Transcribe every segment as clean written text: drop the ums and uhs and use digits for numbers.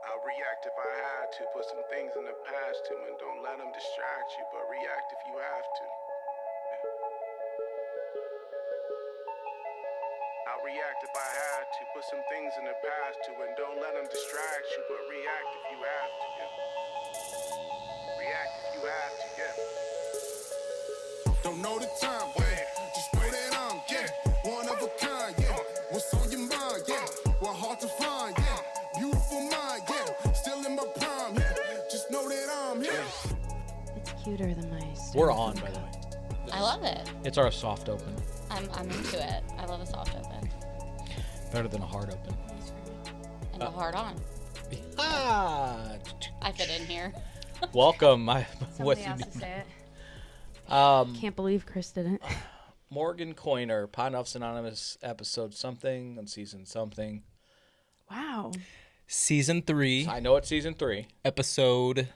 I'll react if I had to. Put some things in the past too, and don't let them distract you, but react if you have to. I'll react if I had to. Put some things in the past too, and don't let them distract you, but react if you have to. Yeah. React if you have to. Yeah. Don't know the time, yeah. Just know that I'm, yeah, one of a kind, yeah. What's on your mind, yeah. Well, hard to find, yeah. Beautiful mind, yeah. Still in my prime, yeah. Just know that I'm here. It's cuter than my styrofoam We're on, by the cup. way. I love it. It's our soft open. I'm into it. I love a soft open. Better than a hard open. And a hard on. Ah! I fit in here. Welcome. Somebody else to say it. Can't believe Chris didn't. Morgan Coyner, Pondoff Anonymous episode something on season something. Wow. Season 3. I know it's season 3. Episode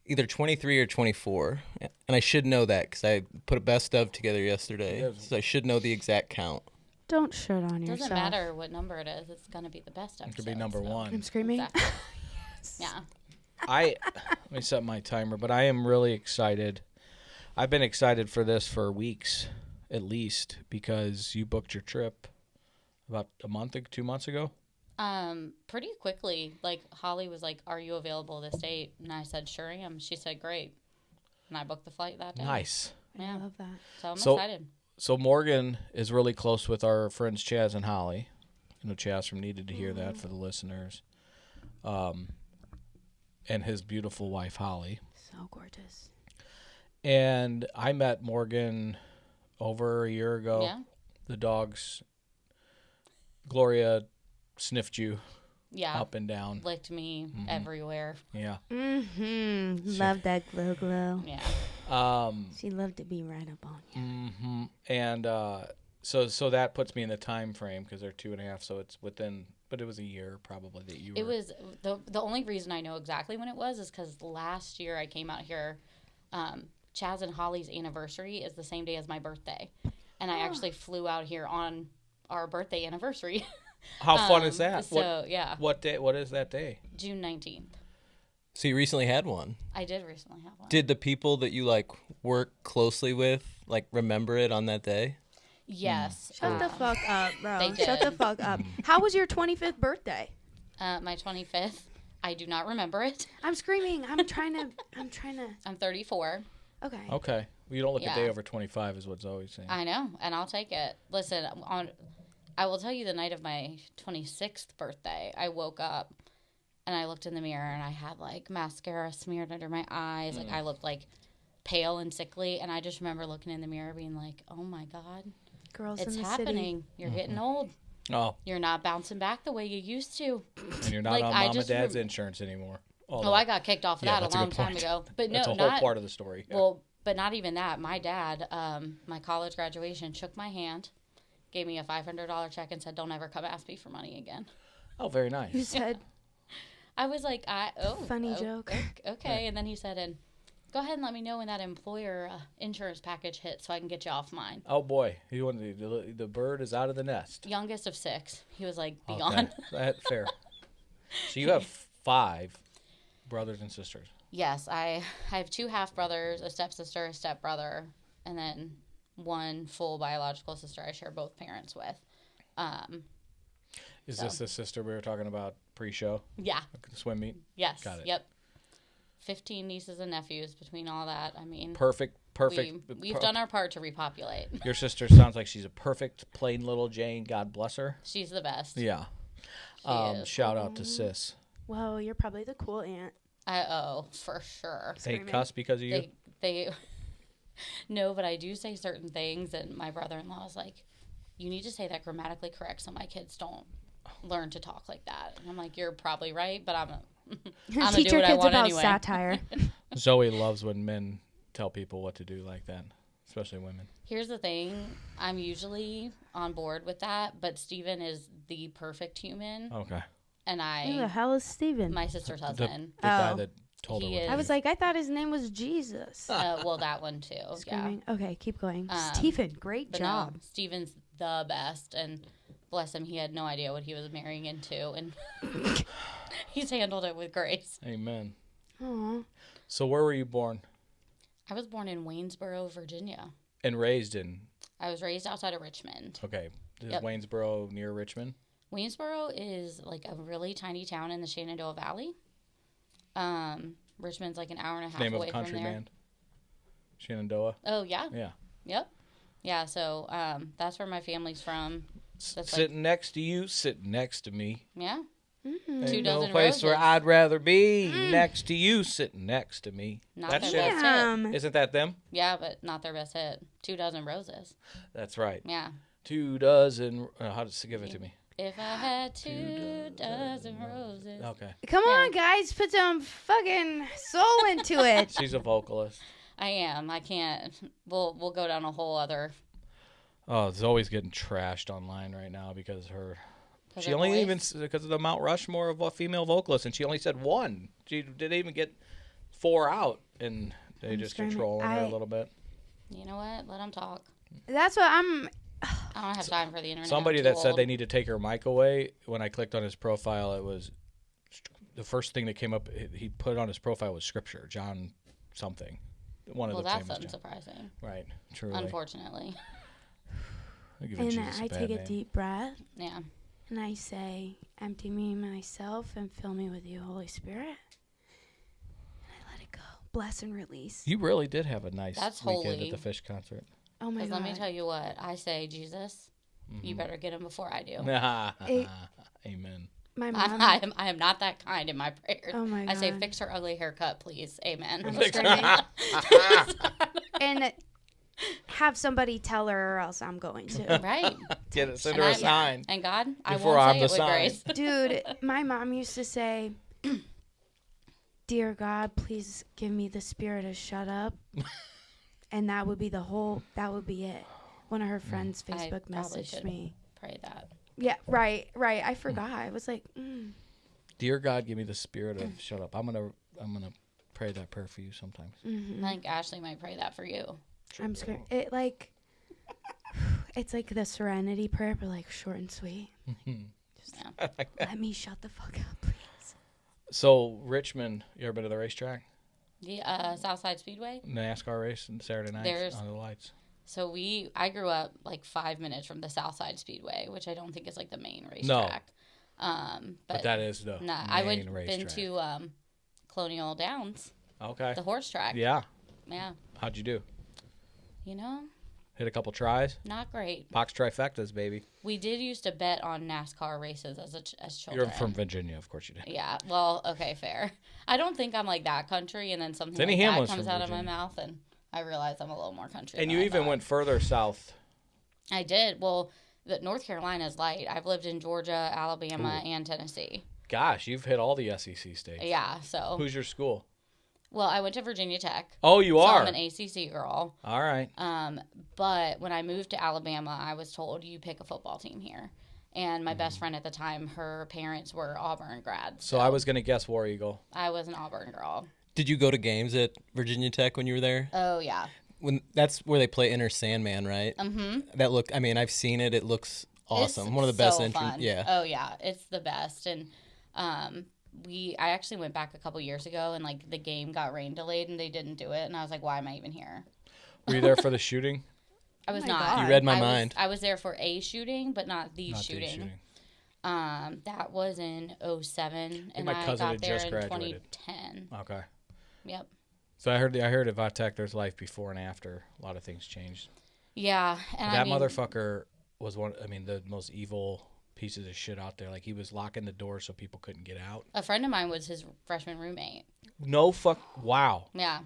either 23 or 24. And I should know that because I put a best of together yesterday. Yeah. So I should know the exact count. Don't shit on It yourself. doesn't matter what number it is. It's going to be the best episode. It could be number so. 1. I'm screaming. Exactly. Yeah. Let me set my timer, but I am really excited. I've been excited for this for weeks, at least, because you booked your trip about 2 months ago. Pretty quickly, like Holly was like, "Are you available this date?" And I said, "Sure am." She said, "Great," and I booked the flight that day. Nice. Yeah. I love that. So I'm So- excited. So Morgan is really close with our friends Chaz and Holly. You know, Chaz from Needed to Hear That for the listeners. And his beautiful wife, Holly. So gorgeous. And I met Morgan over a year ago. Yeah. The dogs, Gloria sniffed you Yeah. up and down. Licked me everywhere. Yeah. Mm-hmm. Love that glow. Yeah. She loved to be right up on you. Mm-hmm. And so that puts me in the time frame because they're 2.5, so it's within, but it was a year probably that you were. It was the only reason I know exactly when it was is because last year I came out here. Chaz and Holly's anniversary is the same day as my birthday, and I actually flew out here on our birthday anniversary. How fun is that? So yeah, What day? What is that day? June 19th. So you recently had one. I did recently have one. Did the people that you work closely with remember it on that day? Yes. Shut the fuck up, bro. They Shut the did. fuck up. How was your 25th birthday? My 25th. I do not remember it. I'm screaming. I'm trying to. I'm 34. Okay. Okay. Well, you don't look a day Yeah. over 25 is what's always saying. I know, and I'll take it. Listen, I will tell you the night of my 26th birthday, I woke up and I looked in the mirror and I had mascara smeared under my eyes. I looked pale and sickly, and I just remember looking in the mirror being like, "Oh my God, Girls it's in the happening. city. You're getting old. Oh, You're not bouncing back the way you used to." and you're not on I mom and just dad's insurance anymore. Oh, I got kicked off of that that's a a long good time point. ago. But That's no, a whole not part of the story. Yeah. well, but not even that. My dad, my college graduation, shook my hand, gave me a $500 check, and said, "Don't ever come ask me for money again." Oh, very nice. You said I was like, funny joke. Okay. And then he said, "And go ahead and let me know when that employer insurance package hits so I can get you off mine." Oh boy, he wanted the bird is out of the nest. Youngest of 6. He was like, "Be Okay. gone." That's fair. So you have 5 brothers and sisters. Yes, I have 2 half brothers, a stepsister, a stepbrother, and then 1 full biological sister I share both parents with. Is this the sister we were talking about pre-show? Yeah. The swim meet? Yes. Got it. Yep. 15 nieces and nephews between all that. I mean, Perfect. we've done our part to repopulate. Your sister sounds like she's a perfect, plain little Jane. God bless her. She's the best. Yeah. She is. Shout out to sis. Whoa, you're probably the cool aunt. For sure. They Screaming. cuss because of you? They no, but I do say certain things, and my brother-in-law is like, "You need to say that grammatically correct so my kids don't learn to talk like that." And I'm like, "You're probably right, but I'm gonna Teach do your what I kids want about anyway." satire. Zoe loves when men tell people what to do like that, especially women. Here's the thing. I'm usually on board with that, but Steven is the perfect human, Okay. and Who the hell is Steven? my sister's The husband. guy Oh. that told her He what to is- I do. was like, I thought his name was Jesus. Well, that one too. Yeah. Screaming. Okay, keep going. Um, Stephen, great But job. no, Steven's the best, and bless him, he had no idea what he was marrying into, and He's handled it with grace. Amen. Aw. So where were you born I was born in Waynesboro, Virginia. and raised in? I was raised outside of Richmond. Okay. Is Yep. Waynesboro near Richmond? Waynesboro is like a really tiny town in the Shenandoah Valley. Richmond's like an hour and a half Name of away a country from there. band? Shenandoah? Oh yeah, Yeah. yep, yeah. So that's where my family's from. That's Sitting next to you, sitting next to me. Yeah, Mm-hmm. Ain't 2 no dozen place where roses. I'd rather be next to you, sitting next to me. Not That's their shit. best hit. Isn't that them? Yeah, but not their best hit. 2 dozen roses. That's right. Yeah. 2 dozen. How does give it to me? If I had 2 dozen roses. Okay. Come on, guys, put some fucking soul into it. She's a vocalist. I am. I can't. We'll go down a whole other. Oh, it's always getting trashed online right now because her. 'Cause She her only voice. even because of the Mount Rushmore of female vocalists, and she only said 1. She didn't even get 4 out, and they just are screaming. trolling her a little bit. You know what? Let them talk. That's what I'm. I don't have time for the internet. Somebody I'm too that said old. they need to take her mic away. When I clicked on his profile, it was the first thing that came up. He put on his profile was scripture, John something. One of Well, the that's famous John. unsurprising. Right, truly. Unfortunately. I give And Jesus I bad take a name. deep breath Yeah. and I say, "Empty me myself and fill me with you, Holy Spirit." And I let it go. Bless and release. You really did have a nice That's weekend holy. at the Fish concert. Oh my Because God. let me tell you what. I say, Jesus, you better get him before I do. Amen. My mom. I am not that kind in my prayers. Oh my I say, God. fix her ugly haircut, please. Amen. I'm screaming. And have somebody tell her, or else I'm going to. Right. Get it. Send And her a I- sign. And God, I Before won't I'm say the it with sign. grace. Dude, my mom used to say, "Dear God, please give me the spirit to shut up." And that would be it. One of her friends I Facebook probably messaged should me. Pray that. Yeah, right. I forgot. I was like, Dear God, give me the spirit of shut up. I'm gonna pray that prayer for you sometimes. Mm-hmm. I think Ashley might pray that for you. I'm scared. It's like the serenity prayer, but like short and sweet. Just Yeah. let me shut the fuck up, please. So Richmond, you ever been to the racetrack? The Southside Speedway. NASCAR race on Saturday nights There's- on the lights. So I grew up like 5 minutes from the Southside Speedway, which I don't think is like the main racetrack. But that is the Nah, main I went racetrack. been to Colonial Downs, Okay. the horse track. Yeah. Yeah. How'd you do? You know, Hit a couple tries. not great. Box trifectas, baby. We did used to bet on NASCAR races as children. You're from Virginia, of course you did. Yeah. Well, okay, fair. I don't think I'm like that country, and then something Denny like that Hamlin's comes from out of my Virginia. mouth, and I realize I'm a little more country. And than you I even thought. went further south. I did. Well, North Carolina's light. I've lived in Georgia, Alabama, and Tennessee. Gosh, you've hit all the SEC states. Yeah. So, Who's your school? well, I went to Virginia Tech. Oh, you So are. I'm an ACC girl. All right. But when I moved to Alabama, I was told you pick a football team here. And my best friend at the time, her parents were Auburn grads. So I was gonna guess War Eagle. I was an Auburn girl. Did you go to games at Virginia Tech when you were there? Oh yeah. When that's where they play Enter Sandman, right? Mm-hmm. That look. I mean, I've seen it. It looks awesome. It's One of the best so entrances. fun. Yeah. Oh yeah, it's the best. And I actually went back a couple years ago, and like the game got rain delayed, and they didn't do it, and I was like, why am I even here? Were you there for the shooting? I was my not. God. You read my I mind. I was there for a shooting, but not the Not the shooting. That was in 2007, and my I cousin got had there just in graduated. 2010. Okay. Yep. So I heard at Vatech there's life before and after. A lot of things changed. Yeah, and That I mean, motherfucker was the most evil pieces of shit out there. Like he was locking the door so people couldn't get out. a friend of mine was his freshman roommate. No fuck. Wow. Yeah,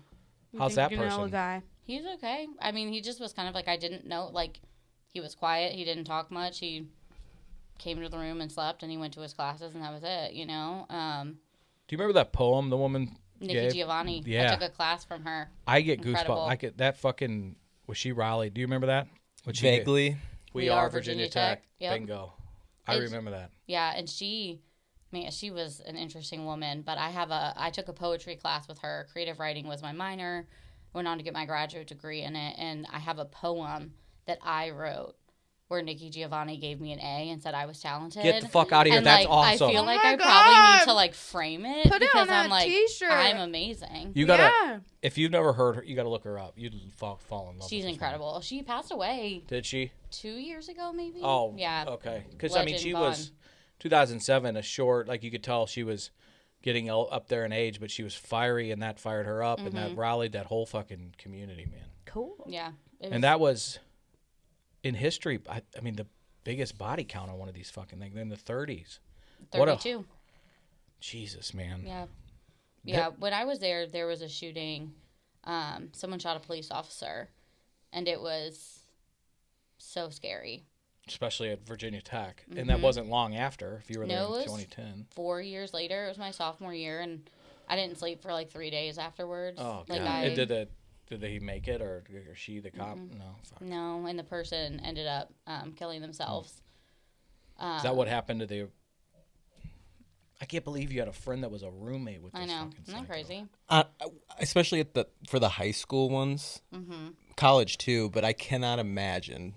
How's that You know a person? guy. he's okay. I mean, he just was kind of like, I didn't know, like, he was quiet. He didn't talk much. He came to the room and slept, and he went to his classes, and that was it, you know? Do you remember that poem the woman Nikki gave? Giovanni. Yeah. I took a class from her. I get Incredible. goosebumps. I get that fucking. Was she Raleigh? Do you remember that? What she Vaguely. did? We are Virginia Tech. Yep. Bingo. I It's- remember that. Yeah, and she was an interesting woman, but I took a poetry class with her. Creative writing was my minor. Went on to get my graduate degree in it, and I have a poem that I wrote where Nikki Giovanni gave me an A and said I was talented. Get the fuck out of here. And, That's like, awesome. I feel Oh like my I probably need God. to, like, frame it. Put it because on I'm a like, t-shirt. I'm amazing. You gotta, Yeah. if you've never heard her, you gotta look her up. You'd fall in love with She's this incredible. She passed away woman. Did she? 2 years ago, maybe? Oh, Yeah. Okay. Because, I mean, Legend she gone. was 2007, a short, like you could tell she was getting up there in age, but she was fiery, and that fired her up, and that rallied that whole fucking community, man. Cool. Yeah. It was, And that was, in history, I mean, the biggest body count on one of these fucking things in the 30s. 32. Jesus, man. Yeah. Yeah. When I was there, there was a shooting. Someone shot a police officer, and it was so scary. Especially at Virginia Tech. And that wasn't long after, if you were there No, in it was 2010. 4 years later. It was my sophomore year, and I didn't sleep for like 3 days afterwards. Oh, like God. Did he make it, or she, the cop? No. Fuck. No, and the person ended up killing themselves. Is that what happened to the... I can't believe you had a friend that was a roommate with this I know. fucking Isn't that psycho. crazy? Especially for the high school ones, college too. But I cannot imagine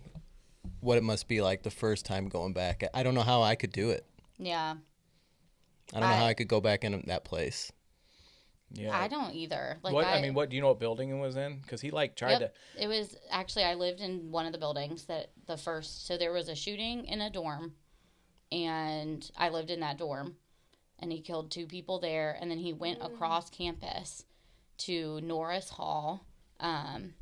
what it must be like the first time going back. I don't know how I could do it. Yeah. I don't know how I could go back in that place. Yeah. I don't either. Like, I mean, what do you know what building it was in? Because he like tried Yep. It was actually, I lived in one of the buildings so there was a shooting in a dorm, and I lived in that dorm, and he killed 2 people there, and then he went across campus to Norris Hall,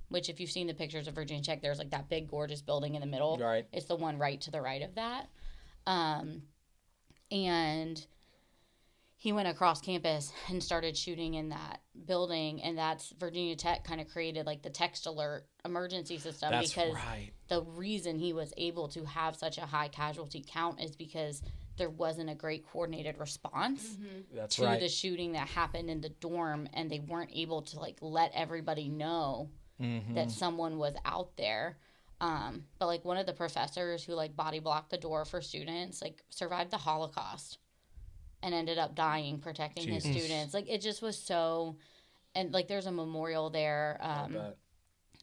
which if you've seen the pictures of Virginia Tech, there's like that big gorgeous building in the middle. Right. It's the one right to the right of that. And he went across campus and started shooting in that building, and that's Virginia Tech kind of created like the text alert emergency system. That's because right. the reason he was able to have such a high casualty count is because there wasn't a great coordinated response That's to right. the shooting that happened in the dorm, and they weren't able to like let everybody know that someone was out there. But like one of the professors who like body blocked the door for students like survived the Holocaust and ended up dying protecting his students. Like it just was so, and like there's a memorial there.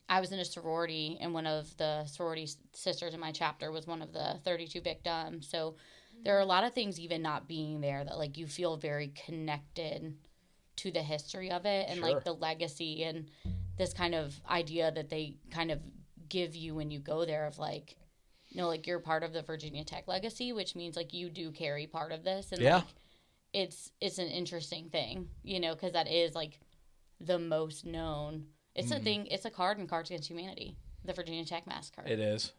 I was in a sorority, and one of the sorority sisters in my chapter was one of the 32 victims. So there are a lot of things, even not being there, that like you feel very connected to the history of it and like the legacy and this kind of idea that they kind of give you when you go there of like, like you're part of the Virginia Tech legacy, which means like you do carry part of this. And like it's an interesting thing, because that is like the most known. It's a thing. It's a card in Cards Against Humanity, the Virginia Tech massacre. It is.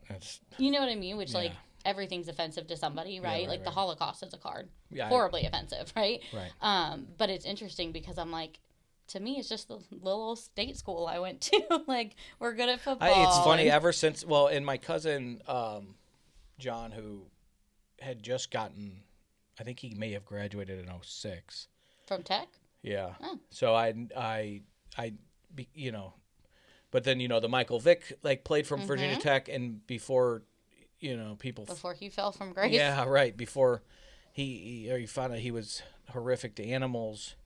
That's You know what I mean? Which like everything's offensive to somebody, right? Like the Holocaust is a card. Yeah, Horribly offensive, right? Right. But it's interesting because I'm like, to me, it's just the little state school I went to. Like, we're good at football. It's funny, and- ever since, and my cousin, John, who had just gotten, I think he may have graduated in 06. From Tech? Yeah. Oh. So but then, the Michael Vick, like, played from Virginia Tech, and before, people... Before he fell from grace? Yeah, right. Before he found out he was horrific to animals.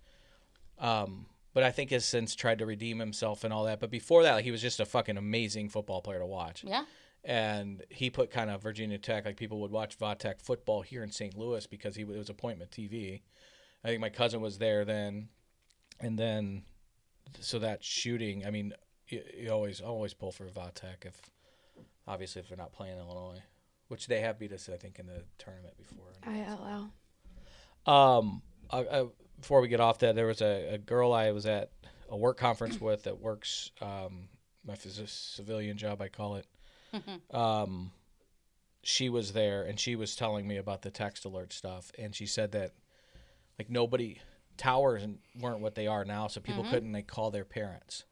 But I think has since tried to redeem himself and all that. But before that, like, he was just a fucking amazing football player to watch. Yeah. And he put kind of Virginia Tech, like people would watch Vatech football here in St. Louis because it was appointment TV. I think my cousin was there then. And then, so that shooting, I mean, you always pull for Vatech if they're not playing Illinois, which they have beat us, I think, in the tournament before. ILL. Before we get off that, there was a girl I was at a work conference with that works, my civilian job, I call it. She was there, and she was telling me about the text alert stuff, and she said that like towers weren't what they are now, so people couldn't like call their parents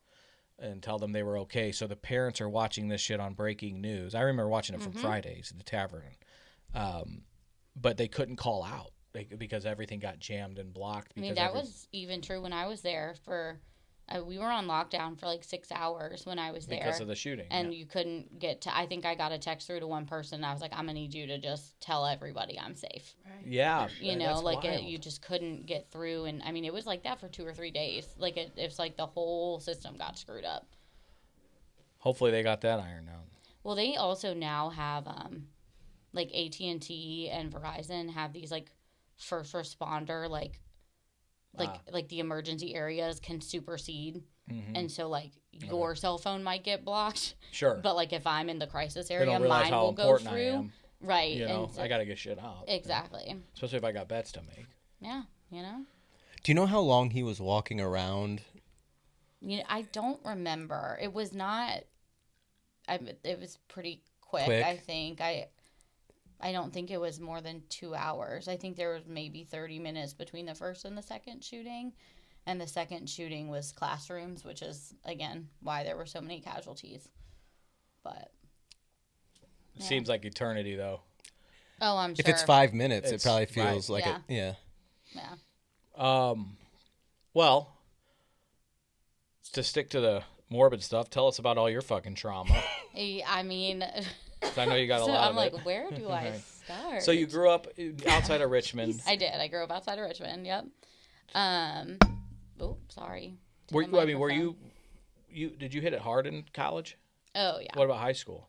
and tell them they were okay. So the parents are watching this shit on breaking news. I remember watching it from Fridays at the tavern, but they couldn't call out because everything got jammed and blocked. I mean, that was even true when I was there for... we were on lockdown for like 6 hours when I was there. Because of the shooting. And you couldn't get to... I think I got a text through to one person. I was like, I'm going to need you to just tell everybody I'm safe. Right. Yeah. That's like wild. you just couldn't get through. And I mean, it was like that for 2 or 3 days. Like it's like the whole system got screwed up. Hopefully they got that ironed out. Well, they also now have like AT&T and Verizon have these like first responder like the emergency areas can supersede, and so like your cell phone might get blocked. Sure. But like if I'm in the crisis They area, don't realize mine how will go important I through. am. Right. You know, and so, I got to get shit out. exactly. Especially if I got bets to make. Yeah. You know. Do you know how long he was walking around? You know, I don't remember. It was not. It was pretty quick. I think. I don't think it was more than 2 hours. I think there was maybe 30 minutes between the first and the second shooting. And the second shooting was classrooms, which is, again, why there were so many casualties. But. It seems like eternity, though. Oh, I'm sure. If it's 5 minutes, it probably feels right. like it. Yeah. Yeah. Well, to stick to the morbid stuff, tell us about all your fucking trauma. I mean. 'Cause I know you got a so lot I'm of it. like, where do I start? So you grew up outside of Richmond. I did. I grew up outside of Richmond. Yep. Oh, sorry. Were you did you hit it hard in college? Oh yeah. What about high school?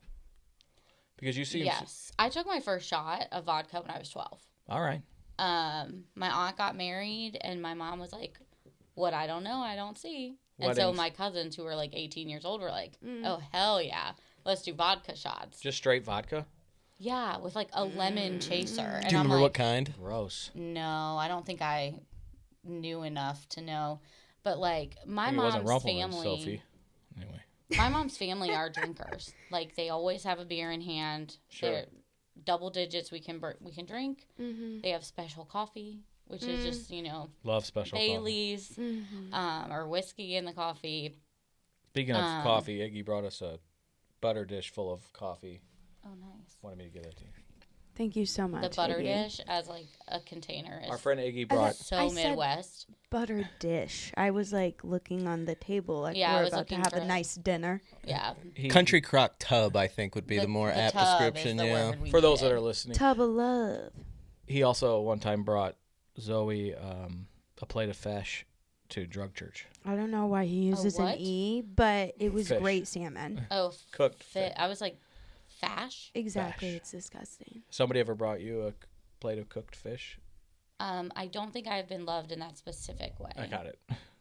Because you seem Yes, I took my first shot of vodka when I was 12. All right. My aunt got married, and my mom was like, "What I don't know, I don't see." And so Weddings. my cousins, who were like 18 years old, were like, "Oh hell yeah, let's do vodka shots." Just straight vodka? Yeah, with like a lemon chaser. And Do you I'm remember like, what kind? Gross. No, I don't think I knew enough to know. But like my Maybe it wasn't mom's Rumpelman, family, Sophie. Anyway. my mom's family are drinkers. Like they always have a beer in hand. Sure. They're double digits. We can drink. Mm-hmm. They have special coffee, which is just Love special coffee. Bailey's, or whiskey in the coffee. Speaking of coffee, Iggy brought us a butter dish full of coffee. Oh, nice. Wanted me to give that to you. Thank you so much. The butter Iggy. dish as like a container is Our friend Iggy brought so I said- Midwest. Butter dish. I was like looking on the table, like Yeah, I we're was about to looking have for a it. nice dinner. Yeah. Country crock tub, I think, would be the more apt tub description. is the Yeah. word we For those that needed. are listening, Tub of love. he also one time brought Zoe a plate of fish to drug church. I don't know why he uses an what? E, but it was Fish. great salmon. Oh, Cooked fit. fish. I was like, fash. Exactly. Fish. It's disgusting. Somebody ever brought you a plate of cooked fish? I don't think I've been loved in that specific way. I got it.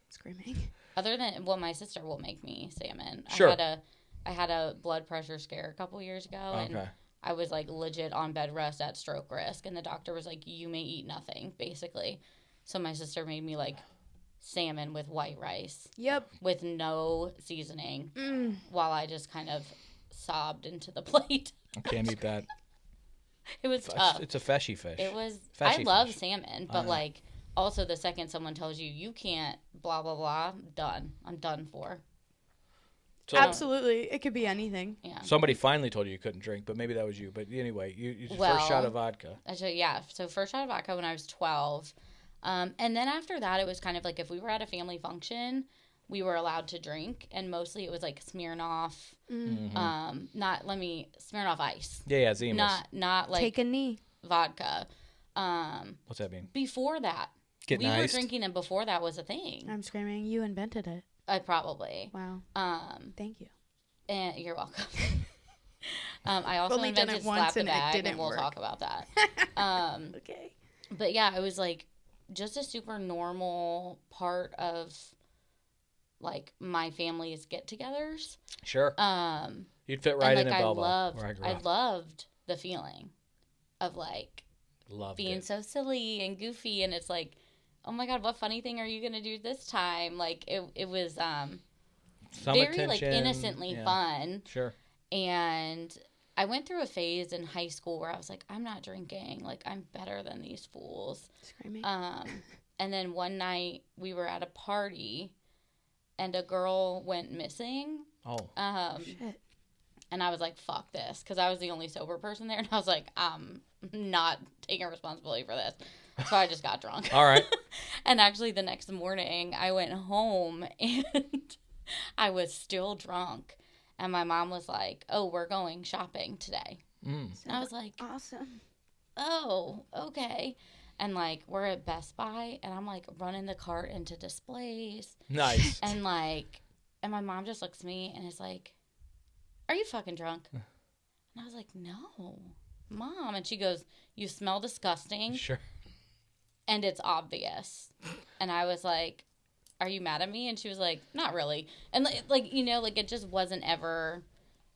Screaming. Other than, well, my sister will make me salmon. Sure. I had a blood pressure scare a couple years ago, and Okay. I was like legit on bed rest at stroke risk, and the doctor was like, "You may eat nothing," basically. So my sister made me like salmon with white rice Yep. with no seasoning, while I just kind of sobbed into the plate. I can't eat that. It was tough. It's a fishy fish. It was. Fishy I love fish. salmon, but like also the second someone tells you you can't, blah blah blah, done. I'm done for. So Absolutely. It could be anything. Yeah. somebody finally told you you couldn't drink, but maybe that was you. But anyway, you Well, first shot of vodka. So first shot of vodka when I was 12. And then after that, it was kind of like if we were at a family function, we were allowed to drink. And mostly it was like Smirnoff, Smirnoff Ice. Yeah, Zimas. Not like Take a knee. vodka. What's that mean? Before that, Getting we were iced. drinking them before that was a thing. I'm screaming. You invented it. I probably. Wow. Thank you. And you're welcome. I also Only done invented it once slap the and it bag, didn't and we'll work. talk about that. Okay. But yeah, it was like just a super normal part of like my family's get-togethers. Sure. You'd fit right And in like Belleville, where I grew I up. loved the feeling of like Loved being it. so silly and goofy, and it's like, oh my god, what funny thing are you gonna do this time? Like it was Some very like attention, innocently yeah. fun. Sure. And I went through a phase in high school where I was like, I'm not drinking. Like, I'm better than these fools. Screaming. And then one night we were at a party and a girl went missing. Oh. Shit. And I was like, fuck this. Because I was the only sober person there. And I was like, I'm not taking responsibility for this. So I just got drunk. All right. And actually the next morning I went home and I was still drunk. And my mom was like, oh, we're going shopping today. And I was like, Awesome. oh, okay. And like, we're at Best Buy and I'm like running the cart into displays. Nice. And like, and my mom just looks at me and is like, are you fucking drunk? And I was like, no, Mom. And she goes, you smell disgusting. Sure. And it's obvious. And I was like, are you mad at me? And she was like, not really. And like, you know, like it just wasn't ever.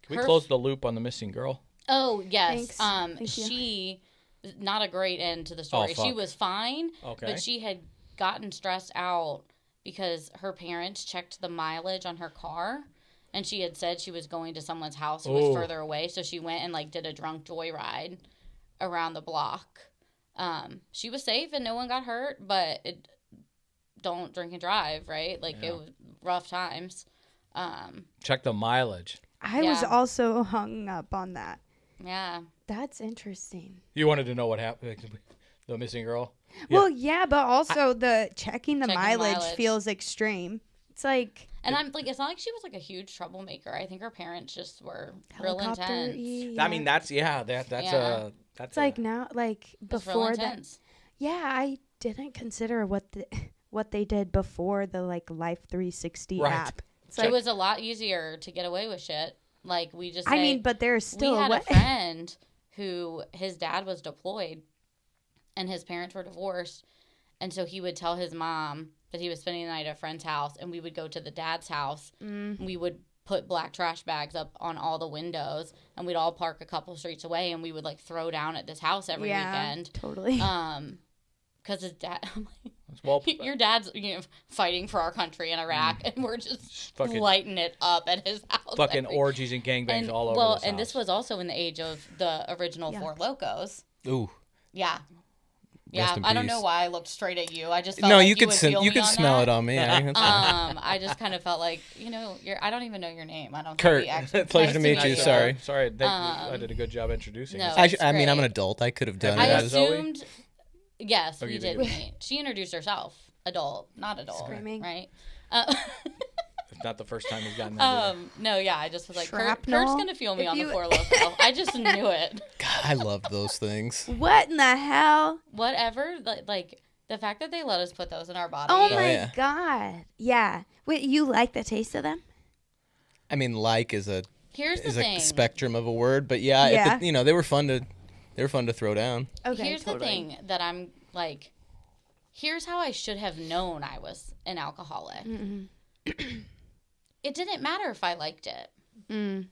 Can we close the loop on the missing girl? Oh, yes. Thanks. Thank you. She, not a great end to the story. Oh, she fuck. was fine, Okay. but she had gotten stressed out because her parents checked the mileage on her car. And she had said she was going to someone's house who was Ooh. further away. So she went and like did a drunk joyride around the block. She was safe and no one got hurt, but don't drink and drive, right? Like it was rough times. Check the mileage. I was Yeah. also hung up on that. Yeah. That's interesting. You wanted to know what happened? The missing girl. Well, yeah, but also the checking the Checking mileage mileage. feels extreme. It's like And I'm like, it's not like she was like a huge troublemaker. I think her parents just were real helicopter. intense. I mean, that's that's Yeah. that's It's like now, like Just real before that. intense. Yeah, I didn't consider what they did before the like Life 360 Right. app. It's It like, was a lot easier to get away with shit. Like we just. I say- mean, but there's still we had a a way. friend who his dad was deployed, and his parents were divorced, and so he would tell his mom that he was spending the night at a friend's house, and we would go to the dad's house. And we would put black trash bags up on all the windows, and we'd all park a couple streets away, and we would like throw down at this house every weekend. Totally. Because his dad, I'm like, well, your dad's fighting for our country in Iraq, and we're just Fucking- lighting it up at his house. fucking every- orgies and gangbangs all over. Well, this and this house. was also in the age of the original Four Lokos. Ooh. Yeah. Yeah, Rest in I don't know peace. why I looked straight at you. I just felt No, like you could would feel you me could on smell that. it on me. I just kind of felt like, I don't even know your name. I don't Kurt. think we actually Pleasure to nice meet you. you. Sorry. Sorry, I did a good job introducing. no. us. I mean, I'm an great. adult. I could have done I I it. met Zoe? assumed, yes, Oh, we you did did. meet. She introduced herself, adult, not adult, Screaming. right? It's not the first time he's gotten that. No, yeah, I just was like, Kurt's Shrapnel? gonna feel me If on the you- Four Loko. I just knew it. God, I loved those things. What in the hell? Whatever, like the fact that they let us put those in our body. Oh my yeah. God. Yeah. Wait, you like the taste of them? I mean, like is a Here's the is thing. a spectrum of a word, but yeah, Yeah. they were fun to throw down. Okay. Here's the thing that I'm like, here's how I should have known I was an alcoholic. It didn't matter if I liked it.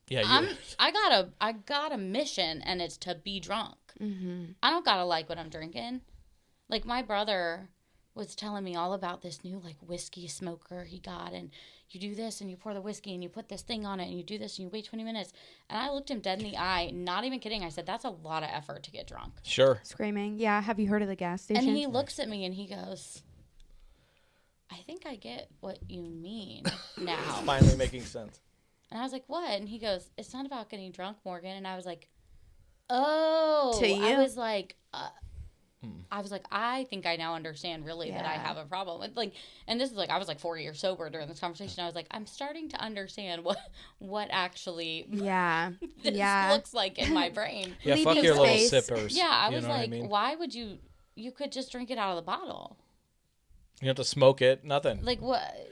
Yeah, I got a mission, and it's to be drunk. I don't gotta like what I'm drinking. Like my brother was telling me all about this new like whiskey smoker he got, and you do this and you pour the whiskey and you put this thing on it and you do this and you wait 20 minutes. And I looked him dead in the eye, not even kidding. I said, "That's a lot of effort to get drunk." sure. Screaming. Yeah. Have you heard of the gas station? And he looks at me and he goes, "I think I get what you mean now." Finally making sense. And I was like, "What?" And he goes, "It's not about getting drunk, Morgan." And I was like, "Oh." To you? I was like, I think I now understand really that I Yeah. have a problem with like, and this is like, I was like 4 years sober during this conversation. I was like, I'm starting to understand what actually Yeah. this Yeah. looks like in my brain. Yeah, fuck Leaving your little space. sippers. Yeah, I you was know what like, I mean? why would you could just drink it out of the bottle. You don't have to smoke it. Nothing. Like what?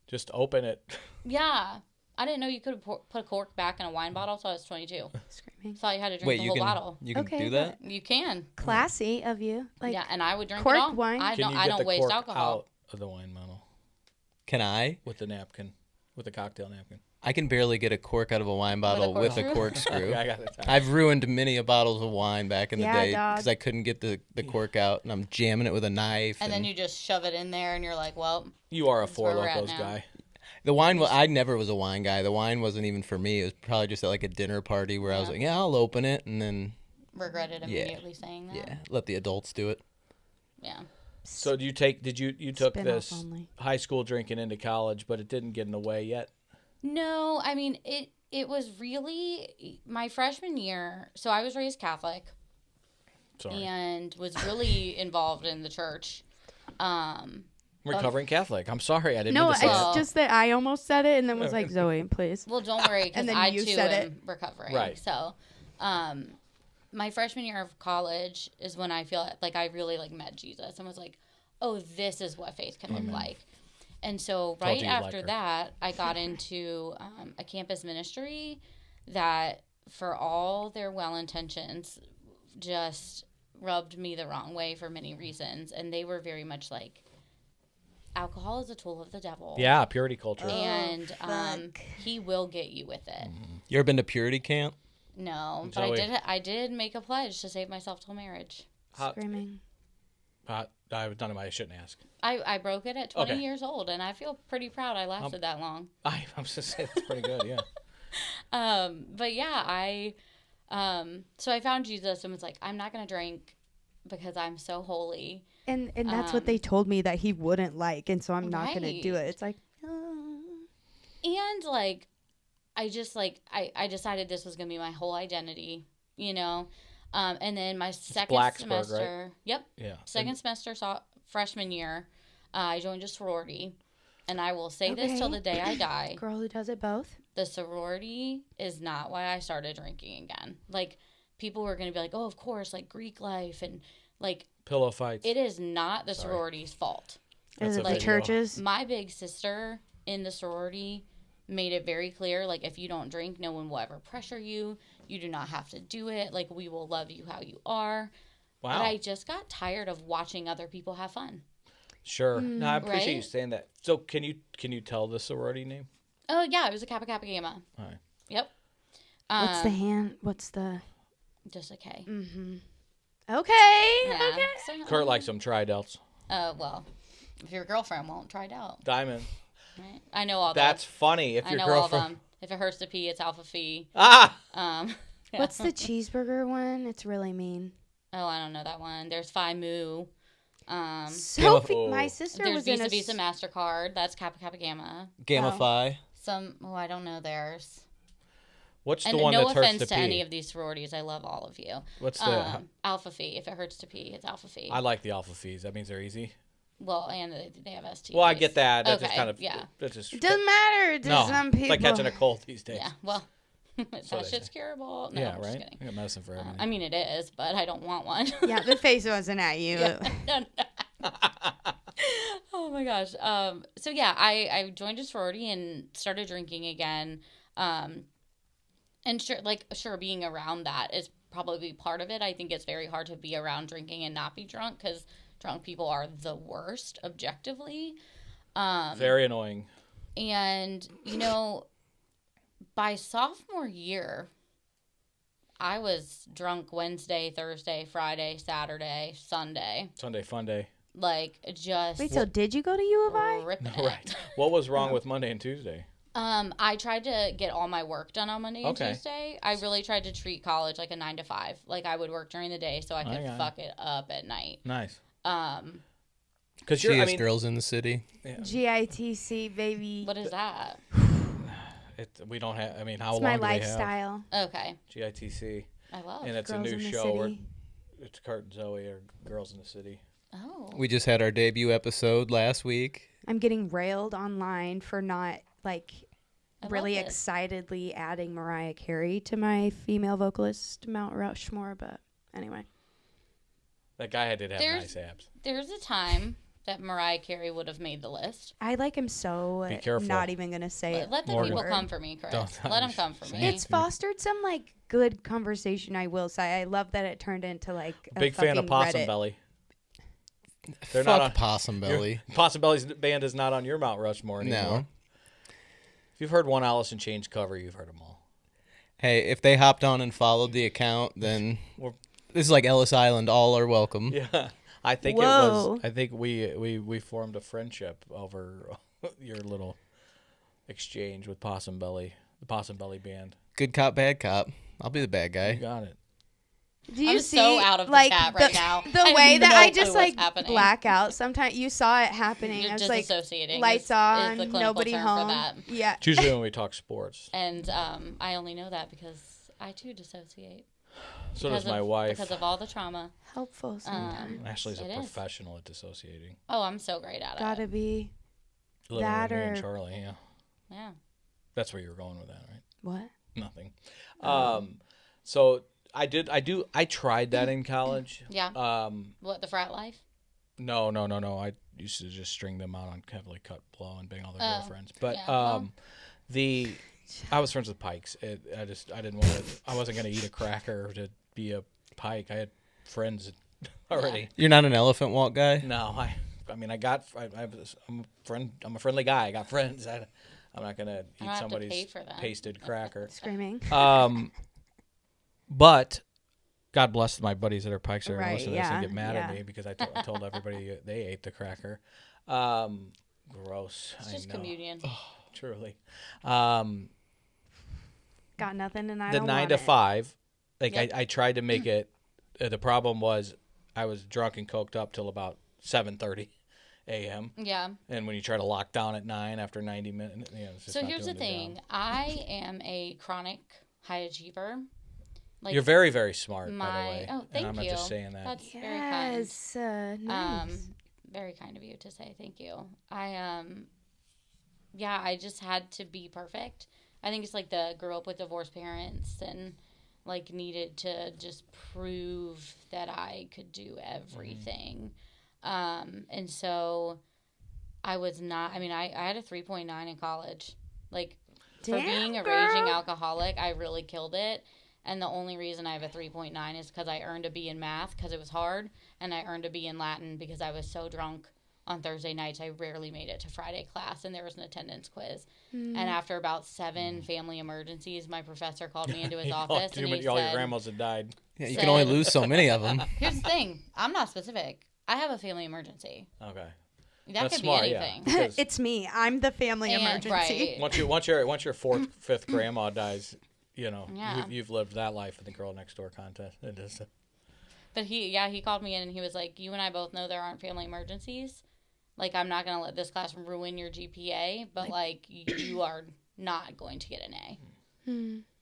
Just open it. Yeah. I didn't know you could put a cork back in a wine bottle until I was 22. Screaming. Thought you had to drink Wait, the you whole can bottle. you can Okay, do that? You can. Classy of you. Like, Yeah, and I would drink cork it all. wine? I Can don't. you I get don't the waste cork alcohol. out of the wine bottle Can I? with the napkin, with the cocktail napkin? I can barely get a cork out of a wine bottle with a corkscrew. Yeah, I got it. I've ruined many a bottles of wine back in the Yeah, day dog. because I couldn't get the cork out, and I'm jamming it with a knife. And then you just shove it in there, and you're like, well, You are a That's Four where we're at Lokos now. guy. the wine. I never was a wine guy. The wine wasn't even for me. It was probably just at like a dinner party where I was Yeah. like, yeah, I'll open it, and then regretted immediately saying that. yeah, let the adults do it. Yeah. So do you take? Did you took Spin-off this only. high school drinking into college, but it didn't get in the way yet? No, I mean it was really my freshman year. So I was raised Catholic Sorry, and was really involved in the church. recovering Catholic. I'm sorry, I didn't no, mean to it's say Well- that. just that I almost said it and then was like, Zoe, please. Well, don't worry, because And then I you too said am recovering. Right. So, my freshman year of college is when I feel like I really like met Jesus and was like, oh, this is what faith can look like. And so right you you'd like after her. that, I got into a campus ministry that for all their well intentions, just rubbed me the wrong way for many reasons. And they were very much like, alcohol is a tool of the devil. Yeah, purity culture. And he will get you with it. You ever been to purity camp? No, but Zoe. I did make a pledge to save myself till marriage. Screaming. I've done it. I shouldn't ask. I broke it at 20 Okay. years old, and I feel pretty proud I lasted that long. I'm just saying that's pretty good. Yeah. But yeah, so I found Jesus and was like, I'm not gonna drink because I'm so holy. And that's what they told me that he wouldn't like, and so I'm not going to do Right. it. It's like, And like, I just like I decided this was gonna be my whole identity, you know. And then my second Blacksburg, semester, right? yep, Yeah. second semester, freshman year, I joined a sorority. And I will say this till Okay. the day I die. girl who does it both. The sorority is not why I started drinking again. Like, people were going to be like, oh, of course, like Greek life. And, like, Pillow fights. it is not the Sorry. sorority's fault. Is That's it a the video. churches? My big sister in the sorority made it very clear, like, if you don't drink, no one will ever pressure you. You do not have to do it. Like, we will love you how you are. Wow. But I just got tired of watching other people have fun. Sure. No, I appreciate you Right? saying that. So can you tell the sorority name? Oh, yeah, it was a Kappa Kappa Gamma. All right. Yep. What's the hand? What's the? Just a K. Okay. Yeah. Okay. So, Kurt likes some Tri-Delts. well, if your girlfriend won't try it out. Diamond. Right? I know all That's funny. If I your know all of girlfriend. them. If it hurts to pee, it's alpha phi. Ah. Yeah. What's the cheeseburger one? It's really mean. Oh, I don't know that one. There's Phi Mu. Sophie, my Oh. sister There's was in Visa MasterCard. That's Kappa Kappa Gamma. Gamma Oh. Phi. I don't know theirs. What's the And one no that hurts offense to to pee? any of these sororities. I love all of you. What's the? Alpha Phi. If it hurts to pee, it's Alpha Phi. I like the alpha fees. That means they're easy. Well, and they have STDs. Well, I get that. That's just Okay, kind of. yeah. That's just. It doesn't matter to No. some It's people. like catching a cold these days. Yeah, well, what that they shit's say. curable. No, Yeah, I'm just right. kidding. I got medicine for everything. I mean, it is, but I don't want one. Yeah, the face wasn't at you. No. Oh my gosh. So yeah, I joined a sorority and started drinking again. And sure, being around that is probably part of it. I think it's very hard to be around drinking and not be drunk because drunk people are the worst objectively. Very annoying. And, you know, by sophomore year, I was drunk Wednesday, Thursday, Friday, Saturday, Sunday. Sunday fun day. Like, just Wait, so did you go to U of I? ripping it. Right. What was wrong with Monday and Tuesday? I tried to get all my work done on Monday and Okay. Tuesday. I really tried to treat college like a 9 to 5. Like, I would work during the day so I could got it. fuck it up at night. Nice. Um, Because you're. I Cheers, mean, girls in the city. GITC, baby. what is that? we don't have. I mean, how It's long my do they have? lifestyle. Okay. GITC, I love. and it's a Girls new in the show. Where City. it's Kurt and Zoe are girls in the city. Oh. We just had our debut episode last week. I'm getting railed online for not like I really love this. excitedly adding Mariah Carey to my female vocalist Mount Rushmore, but anyway. That guy did have There's- nice abs. There's a time that Mariah Carey would have made the list. I like him so Be careful. not even gonna say it. Let the Morgan. people come for me, Chris. Don't- Let them come for me. It's fostered some like good conversation, I will say. I love that it turned into like a Big fan of fucking Possum Reddit. Belly. They're Fuck not on Possum Belly. Possum Belly's band is not on your Mount Rushmore anymore. No. If you've heard one Alice in Chains cover, you've heard them all. Hey, if they hopped on and followed the account, then We're- this is like Ellis Island. All are welcome. Yeah, I think Whoa. I think we formed a friendship over your little exchange with Possum Belly, the Possum Belly band. Good cop, bad cop. I'll be the bad You guy. got it. Do you I'm see so out of the like chat right now. I the have way that no I clue just what's like happening. black out? Sometimes you saw it happening. You're I was like, disassociating. lights is on, the clinical nobody term home. For that. Yeah. It's usually when we talk sports. And I only know that because I too dissociate. So does Because my of- wife. Because of all the trauma. Helpful sometimes. Ashley's a It is. professional at dissociating. Oh, I'm so great at Gotta it. be Living that with me or and Charlie, yeah. Yeah. That's where you were going with that, right? what? Nothing. So I tried that in college. Yeah. What, the frat life? No. I used to just string them out on heavily cut blow and bang all their Oh, girlfriends. But yeah, well. the I was friends with Pikes. I didn't want to. I wasn't going to eat a cracker to be a Pike. I had friends already. You're not an elephant walk guy? No, I'm a friend. I'm a friendly guy. I got friends. I'm not going to eat somebody's pasted cracker. Screaming. But God bless my buddies that are Pikes that are Right, listening to this and yeah, get mad yeah. at me because I told everybody they ate the cracker. Gross. It's just I know. communion. Truly. Got nothing, and I The don't 9 want to it. 5, like Yep. I tried to make it. The problem was I was drunk and coked up till about 7:30 a.m. Yeah. And when you try to lock down at 9 after 90 minutes, it's just So not here's the doing thing. I am a chronic high achiever. Like You're very, very smart, by the way. Oh, thank and I'm you. not just saying that. That's very kind. Yes, nice. Very kind of you to say thank you. I just had to be perfect. I think it's like grew up with divorced parents and like needed to just prove that I could do everything. And so I was not, I had a 3.9 in college. Like for Damn, being a girl. raging alcoholic, I really killed it. And the only reason I have a 3.9 is because I earned a B in math because it was hard, and I earned a B in Latin because I was so drunk on Thursday nights I rarely made it to Friday class, and there was an attendance quiz. And after about 7 family emergencies, my professor called me into his office and he all your said, grandmas had died. Yeah, you can only lose so many of them. here's the thing, I'm not specific. I have a family emergency. Okay. That That's could smart, be yeah. anything. Because It's me. I'm the family And- emergency. right. once your fourth, fifth grandma dies, Yeah. you've lived that life in the girl next door contest. It is. But he called me in and he was like, you and I both know there aren't family emergencies. Like, I'm not going to let this class ruin your GPA, but, like, you are not going to get an A.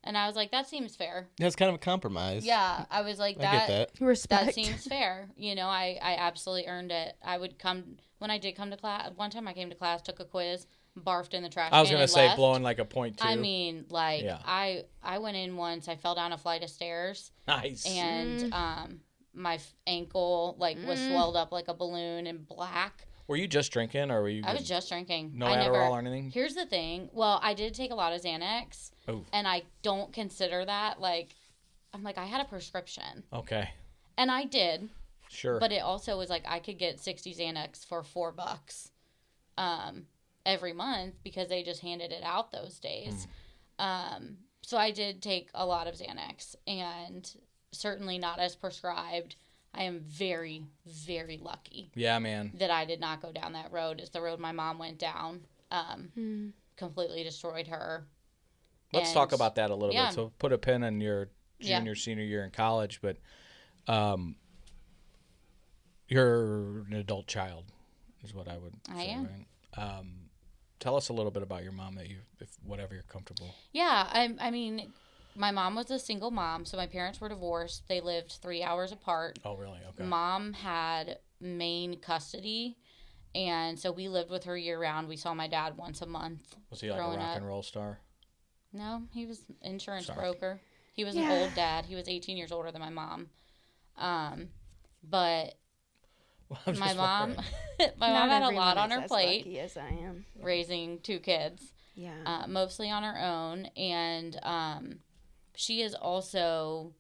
And I was like, that seems fair. That's kind of a compromise. Yeah, I was like, I get that. Respect. that seems fair. I absolutely earned it. I would come, when I did come to class, one time I came to class, took a quiz, barfed in the trash can I was gonna and say left. blowing like a 0.2. I mean, like, Yeah. I went in once, I fell down a flight of stairs, Nice. and my ankle, like, was swelled up like a balloon and black. Were you just drinking, or were you? I was just drinking. No I Adderall or anything? Here's the thing. Well, I did take a lot of Xanax, Oh. and I don't consider that, like, I'm like, I had a prescription. Okay. And I did, Sure. but it also was like I could get 60 Xanax for $4 every month because they just handed it out those days. So I did take a lot of Xanax, and certainly not as prescribed. I am very, very lucky Yeah, man. that I did not go down that road. It's the road my mom went down. Completely destroyed her. Let's And- talk about that a little yeah. bit. So put a pin in your Yeah. junior, senior year in college, but you're an adult child, is what I would I say, am. right? Tell us a little bit about your mom, if whatever you're comfortable. Yeah, I mean, my mom was a single mom, so my parents were divorced. They lived 3 hours apart. Oh, really? Okay. Mom had main custody, and so we lived with her year-round. We saw my dad once a month. Was he like a growing rock up. and roll star? No, he was an insurance Sorry. broker. He was an Yeah. old dad. He was 18 years older than my mom. But I'm my just mom, wondering. my mom had a everyone lot on is her as plate, lucky as I am. raising 2 kids. Yeah. Mostly on her own, and she is also,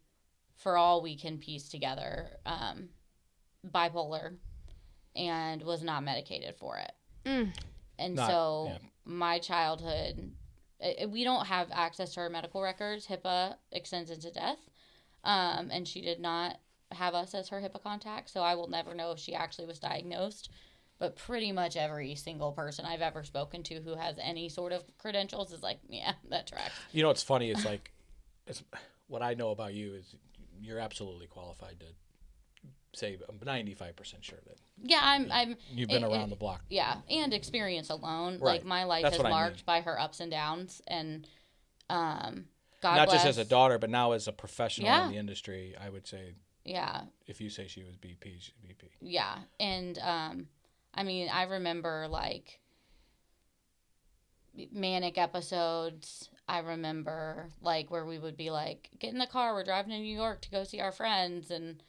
for all we can piece together, bipolar, and was not medicated for it. And so my childhood, we don't have access to her medical records. HIPAA extends into death, and she did not have us as her HIPAA contact, so I will never know if she actually was diagnosed. But pretty much every single person I've ever spoken to who has any sort of credentials is like, yeah, that tracks. You know what's funny? It's like, what I know about you is you're absolutely qualified to say I'm 95% sure that Yeah, I'm. you've been around the block. Yeah, and experience alone. Right. Like my life That's is what I mean. marked by her ups and downs, and God Not bless. just as a daughter, but now as a professional Yeah. in the industry. I would say Yeah, if you say she was BP, she's BP. yeah, and I mean, I remember like manic episodes. I remember like where we would be like, get in the car, we're driving to New York to go see our friends, and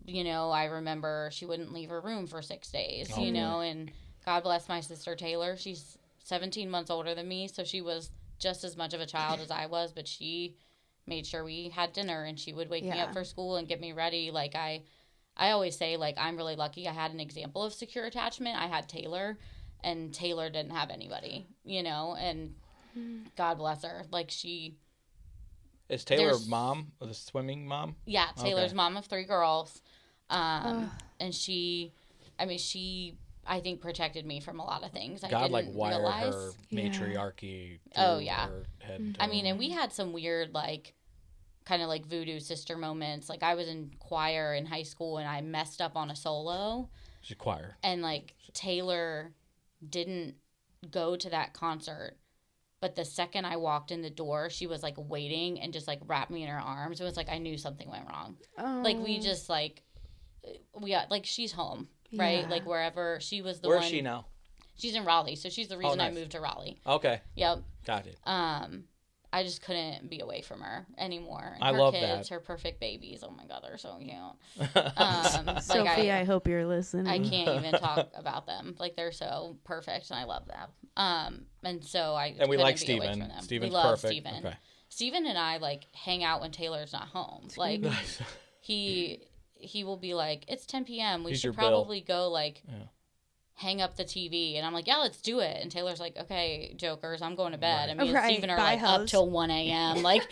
I remember she wouldn't leave her room for 6 days, and God bless my sister Taylor. She's 17 months older than me, so she was just as much of a child as I was, but she made sure we had dinner, and she would wake me up for school and get me ready. Like, I always say, like, I'm really lucky I had an example of secure attachment. I had Taylor, and Taylor didn't have anybody, you know, and God bless her. Like, she... Is Taylor mom, the swimming mom? Yeah, Taylor's mom of 3 girls. And she, I think, protected me from a lot of things. God, like, wired realize. her matriarchy. Oh, yeah. Her head I mean, and we had some weird, like, kind of like voodoo sister moments. Like, I was in choir in high school, and I messed up on a solo. She's choir. And, like, Taylor didn't go to that concert. But the second I walked in the door, she was, like, waiting and just, like, wrapped me in her arms. It was like I knew something went wrong. Oh. Like, we just, like, like, she's home, right? Yeah. Like, wherever. She was the Where one. is she now? She's in Raleigh, so she's the reason nice. I moved to Raleigh. Okay. Yep. Got it. I just couldn't be away from her anymore. And I her love kids, that. her perfect babies. Oh my God, they're so cute. Sophie, I hope you're listening. I can't even talk about them. Like, they're so perfect, and I love them. And so I And we like couldn't be away Steven. from them. Steven's we love perfect. Steven. Okay. Steven and I, like, hang out when Taylor's not home. Like, he will be like, it's 10 p.m. We He's your should Bill. probably go, like, hang up the TV. And I'm like, yeah, let's do it. And Taylor's like, okay, jokers, I'm going to bed. And me and Steven are, like, up till 1 a.m. Like,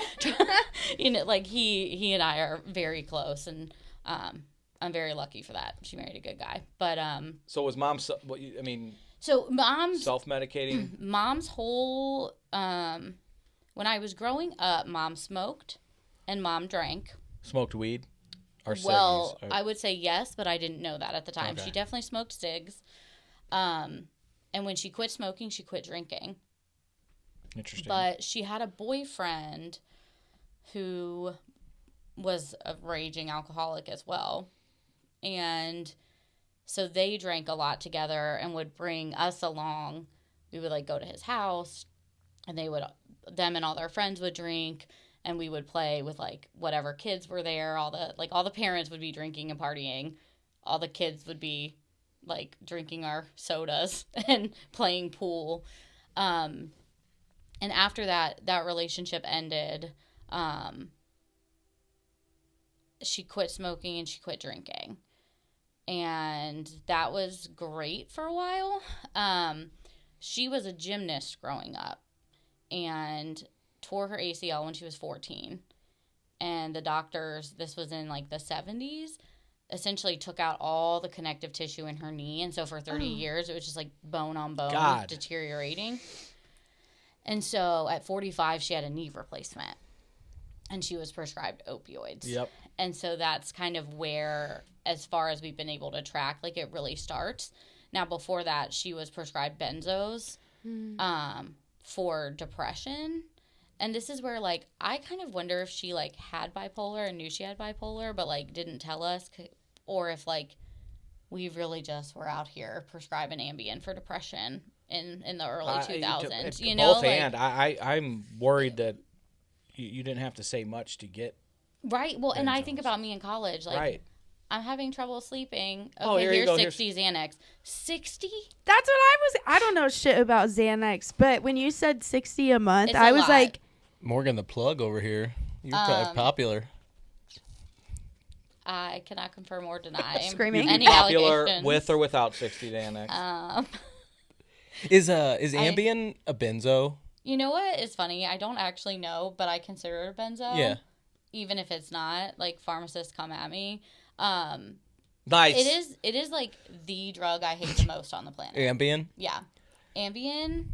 you know, like, he and I are very close. And I'm very lucky for that. She married a good guy. But, So was mom, so mom's self-medicating? Mom's whole, when I was growing up, Mom smoked and Mom drank. Smoked weed? Or Well, ciggies? I would say yes, but I didn't know that at the time. Okay. She definitely smoked cigs. And when she quit smoking, she quit drinking. Interesting. But she had a boyfriend who was a raging alcoholic as well. And so they drank a lot together and would bring us along. We would, like, go to his house, and them and all their friends would drink, and we would play with, like, whatever kids were there. All the parents would be drinking and partying. All the kids would be, like, drinking our sodas and playing pool. And after that relationship ended, she quit smoking and she quit drinking. And that was great for a while. She was a gymnast growing up and tore her ACL when she was 14. And the doctors, this was in, like, the 70s, essentially took out all the connective tissue in her knee. And so for 30 years, it was just, like, bone on bone deteriorating. And so at 45, she had a knee replacement. And she was prescribed opioids. Yep. And so that's kind of where, as far as we've been able to track, like, it really starts. Now, before that, she was prescribed benzos for depression. And this is where, like, I kind of wonder if she, like, had bipolar and knew she had bipolar, but, like, didn't tell us. Or if, like, we really just were out here prescribing Ambien for depression in the early 2000s. You know? Both and. I'm worried that you didn't have to say much to get Right. Well, and I benzos. think about me in college. Like, right. I'm having trouble sleeping. Okay, Oh, here you here's go. 60 Xanax. 60? That's what I don't know shit about Xanax, but when you said 60 a month, It's I a was lot. like, Morgan the plug over here. You're popular. I cannot confirm or deny Screaming. any Popular allegations. with or without 60 Xanax. Is Ambien a benzo? You know what is funny? I don't actually know, but I consider it a benzo. Yeah. Even if it's not, like, pharmacists come at me. Nice. It is like the drug I hate the most on the planet. Ambien? Yeah. Ambien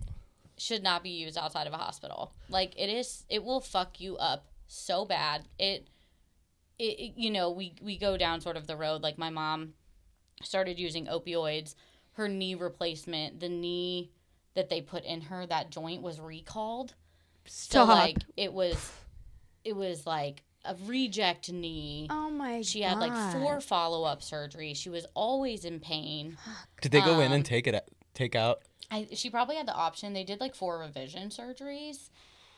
should not be used outside of a hospital. Like, it will fuck you up so bad. It you know, we go down sort of the road. Like, my mom started using opioids. Her knee replacement, the knee that they put in her, that joint was recalled. stop. So, like, it was like a reject knee. Oh my god. She had, like, 4 follow-up surgeries. She was always in pain. Did they go in and take out? She probably had the option. They did, like, 4 revision surgeries.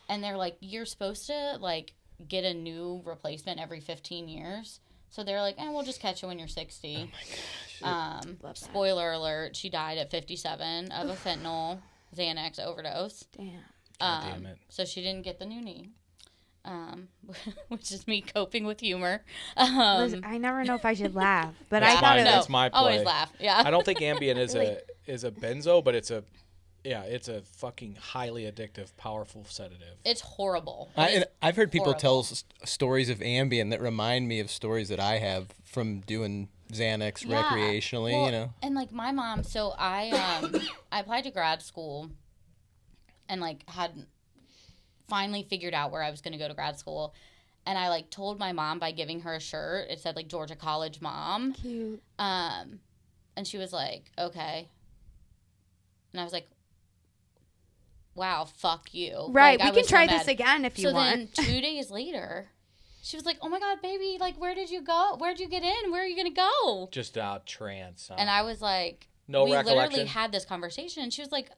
And they're like, you're supposed to, like, get a new replacement every 15 years. So they're like, we'll just catch you when you're 60. Oh, my gosh. Spoiler alert, she died at 57 of a fentanyl Xanax overdose. Damn. God damn it. So she didn't get the new knee, which is me coping with humor. Listen, I never know if I should laugh, but That's I thought my- it that's was. my play. Always laugh. Yeah. I don't think Ambien is a benzo, but it's a fucking highly addictive, powerful sedative. It's horrible. And I've heard people tell horrible. stories of Ambien that remind me of stories that I have from doing Xanax Yeah. recreationally, Well, you know. And like my mom, so I I applied to grad school and like had finally figured out where I was going to go to grad school. And I like told my mom by giving her a shirt. It said like Georgia College Mom. Cute. And she was like, "Okay." And I was like, "Wow, fuck you." Right. Like, I We can was so try mad. this again if you So want. then 2 days later, she was like, "Oh my God, baby, like, where did you go? Where'd you get in? Where are you going to go?" Just out trance. Huh? And I was like, No we literally recollection? had this conversation. And she was like,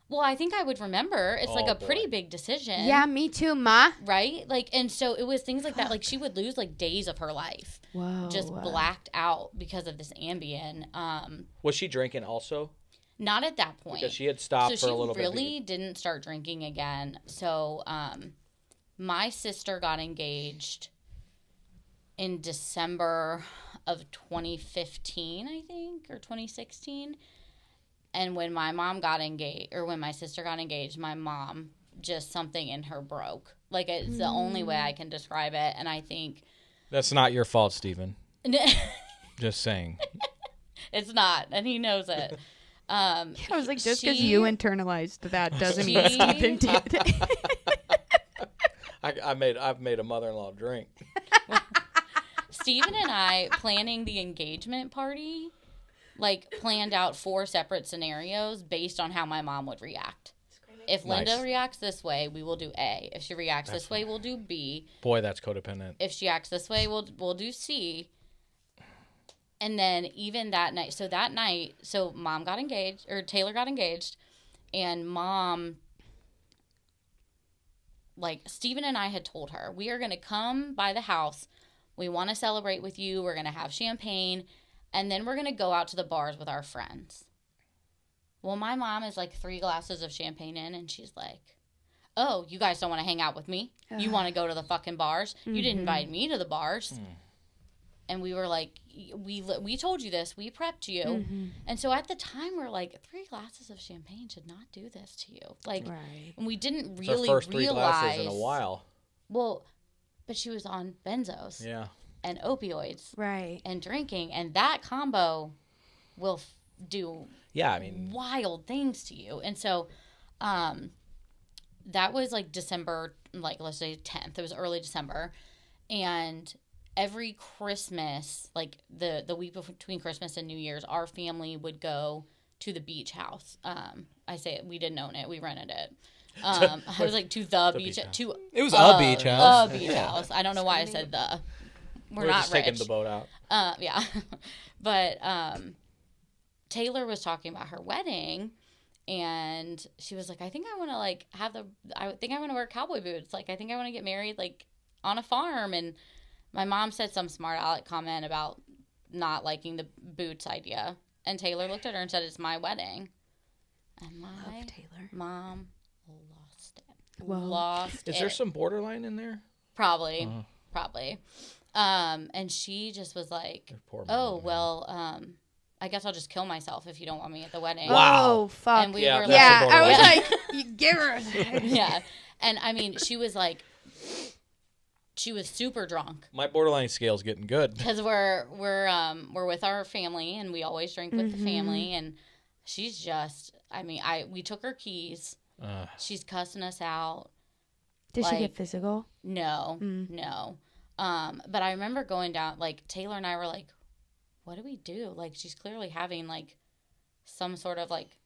"Well, I think I would remember. It's like Oh, a pretty boy. big decision." Yeah, me too, Ma. Right? Like, and so it was things like that. Like, she would lose like days of her life Whoa. just blacked out because of this Ambien. Was she drinking also? Not at that point. Because she had stopped So for a little she bit. really didn't start drinking again. So my sister got engaged in December of 2015, I think, or 2016. And when my mom got engaged, or when my sister got engaged, my mom, just something in her broke. Like, it's the only way I can describe it. And I think That's not your fault, Stephen. Just saying. it's not, and he knows it. I was like, just because she- you internalized that doesn't mean She- Stephen did. I've made a mother-in-law drink. Stephen and I planning the engagement party, like, planned out 4 separate scenarios based on how my mom would react. If Linda Nice. reacts this way, we will do A. If she reacts this way, we'll do B. Boy, that's codependent. If she acts this way, we'll do C. And then even that night, so mom got engaged, or Taylor got engaged, and mom, like, Stephen and I had told her, we are going to come by the house. We want to celebrate with you. We're going to have champagne, and then we're going to go out to the bars with our friends. Well, my mom is like 3 glasses of champagne in, and she's like, "Oh, you guys don't want to hang out with me? You want to go to the fucking bars? You didn't invite me to the bars." And we were like, we told you this. We prepped you. And so at the time, we're like, 3 glasses of champagne should not do this to you. Like, Right. and we didn't It's our really first 3 realize. glasses in a while. Well, but she was on benzos Yeah. and opioids Right. and drinking. And that combo will do Yeah, I mean, wild things to you. And so that was like December, like, let's say 10th. It was early December. And every Christmas, like the week between Christmas and New Year's, our family would go to the beach house. I say we didn't own it. We rented it. I was like, to the beach beach house. to It was a beach house. a beach house. I don't know why I said the. We're we're not just rich. taking the boat out. Yeah. But Taylor was talking about her wedding, and she was like, I think I want to, like, I think I want to wear cowboy boots. Like, I think I want to get married, like, on a farm. And my mom said some smart aleck comment about not liking the boots idea. And Taylor looked at her and said, "It's my wedding." And my Love Taylor. mom lost it. Whoa. Lost Is it. there some borderline in there? Probably. Probably. And she just was like, Poor "Oh, mom, well, I guess I'll just kill myself if you don't want me at the wedding." Wow. Oh, fuck. And we Yeah, were that's like, Yeah, I was borderline. like, you give her. yeah. And I mean, she was like, she was super drunk My borderline scale's getting good. because we're with our family, and we always drink with the family. And she's just, I mean, we took her keys. She's cussing us out. Did she Like- get physical? No, no. But I remember going down, like, Taylor and I were like, what do we do? Like, she's clearly having, like, some sort of, like,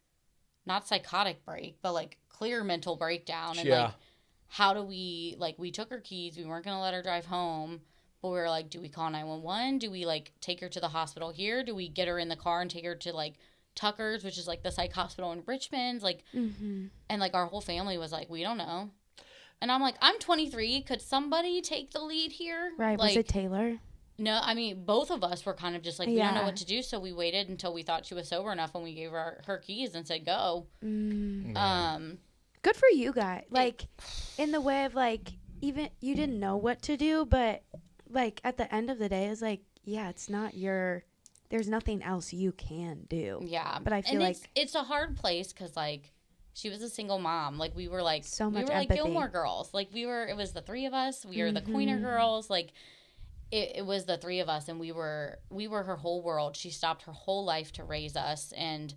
not psychotic break, but, like, clear mental breakdown. And, Yeah. like, how do we, like, we took her keys. We weren't going to let her drive home. But we were like, do we call 911? Do we, like, take her to the hospital here? Do we get her in the car and take her to, like, Tucker's, which is, like, the psych hospital in Richmond? Like, and, like, our whole family was like, we don't know. And I'm like, I'm 23. Could somebody take the lead here? Right. Like, Was it Taylor? no, I mean, both of us were kind of just like, we don't know Yeah. what to do. So we waited until we thought she was sober enough, when we gave her keys and said, go. Good Good for you guys. Like, in the way of, like, even you didn't know what to do, but, like, at the end of the day, it's like, yeah, it's not your, there's nothing else you can do. Yeah. But I feel like it's a hard place because, like, she was a single mom. Like, we were, like, So much we were like empathy. Gilmore Girls. Like, it was the three of us. We were the Coyner girls. Like, it was the three of us, and we were her whole world. She stopped her whole life to raise us. And,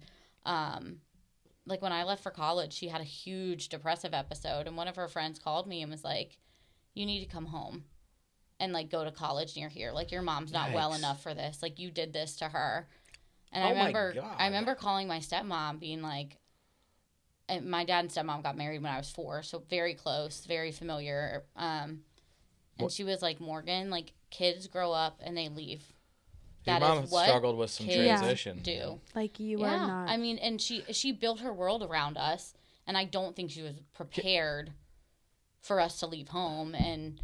like, when I left for college, she had a huge depressive episode. And one of her friends called me and was like, you need to come home and, like, go to college near here. Like, your mom's not well Yikes. enough for this. Like, you did this to her. And Oh my I remember calling my stepmom being like, and my dad and stepmom got married when I was 4, so very close, very familiar. And she was like, Morgan, like, kids grow up and they leave. Your That mom is what struggled with some kids transition. do. like you are Yeah, not. I mean, and she built her world around us, and I don't think she was prepared for us to leave home, and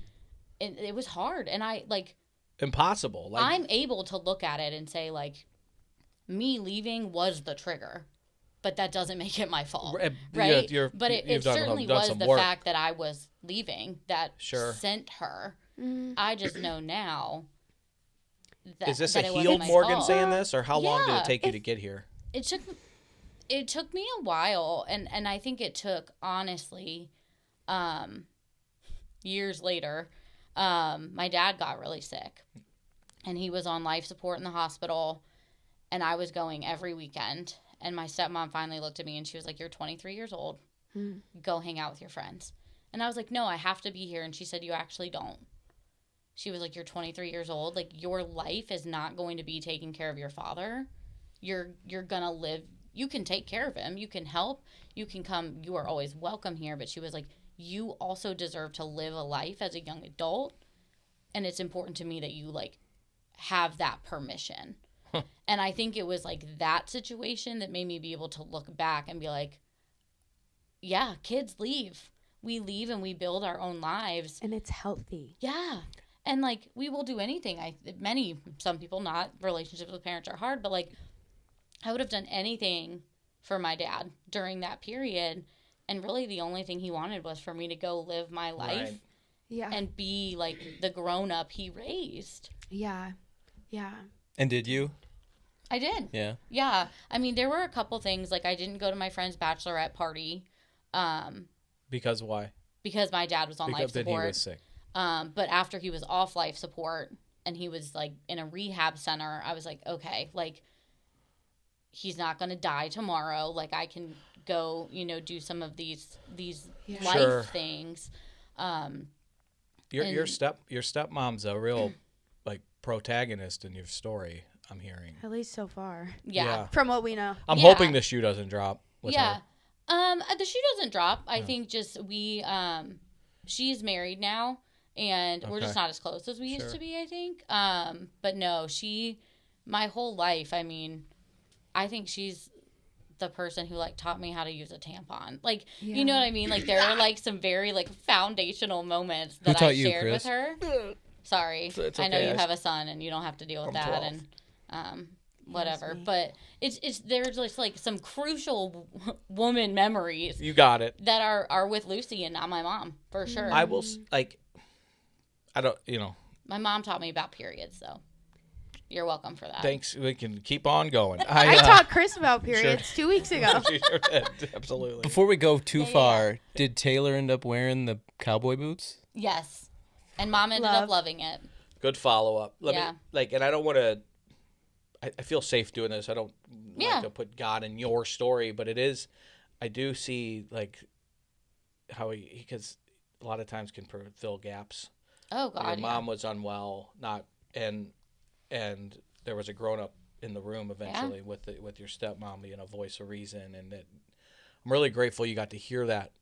it was hard. And I, like, Impossible. Like, I'm able to look at it and say, like, me leaving was the trigger, but that doesn't make it my fault, right? But it you've done certainly was some the work. fact that I was leaving that Sure. sent her. Mm-hmm. I just know now that Is this that a it wasn't healed my Morgan fault. saying this, or how long did Yeah, it take you to get here? It took me a while, and I think it took, honestly, years later. My dad got really sick, and he was on life support in the hospital, and I was going every weekend. And my stepmom finally looked at me and she was like, you're 23 years old. Go hang out with your friends. And I was like, no, I have to be here. And she said, you actually don't. She was like, you're 23 years old. Like, your life is not going to be taking care of your father. You're going to live. You can take care of him. You can help. You can come. You are always welcome here. But she was like, you also deserve to live a life as a young adult. And it's important to me that you, like, have that permission. And I think it was, like, that situation that made me be able to look back and be like, yeah, kids leave. We leave and we build our own lives. and it's healthy. Yeah. And, like, we will do anything. Some people not. Relationships with parents are hard. But, like, I would have done anything for my dad during that period. And really the only thing he wanted was for me to go live my life Right. Yeah. and be, like, the grown-up he raised. yeah. Yeah. And did you? I did. Yeah. Yeah. I mean, there were a couple things. Like, I didn't go to my friend's bachelorette party Because why? because my dad was on life Because then he support. was sick. But after he was off life support and he was, like, in a rehab center, I was like, okay, like, he's not going to die tomorrow. Like, I can go, do some of these Yeah. life Sure. things. Your And- stepmom's a real like protagonist in your story. I'm hearing. At least so far, Yeah. from what we know. I'm Yeah. hoping the shoe doesn't drop. With Yeah. her. The shoe doesn't drop. I think just she's married now, and we're just Okay. not as close as we used Sure. to be, I think. But no, my whole life, I mean, I think she's the person who, like, taught me how to use a tampon. Like, you know Yeah. what I mean? Like, there are, like, some very, like, foundational moments Who that I taught you, shared Chris? with her. Sorry. It's I know okay. you have a son and you don't have to deal with I'm that 12. and whatever. me. But it's there's just, like, some crucial woman memories You got it. that are with Lucy and not my mom, for sure. I will like. I don't. My mom taught me about periods, so you're welcome for that. Thanks. We can keep on going. I taught Chris about periods 2 weeks ago. She sure did. Absolutely. Before we go too Yeah. far, did Taylor end up wearing the cowboy boots? Yes. And mom ended Love. up loving it. Good follow up. Let Yeah. me and I don't want to. I feel safe doing this. I don't Yeah. like to put God in your story, but it is. I do see like how because a lot of times can fill gaps. Oh God. Your mom was unwell, and there was a grown up in the room eventually with your stepmom being a voice of reason, and that I'm really grateful you got to hear that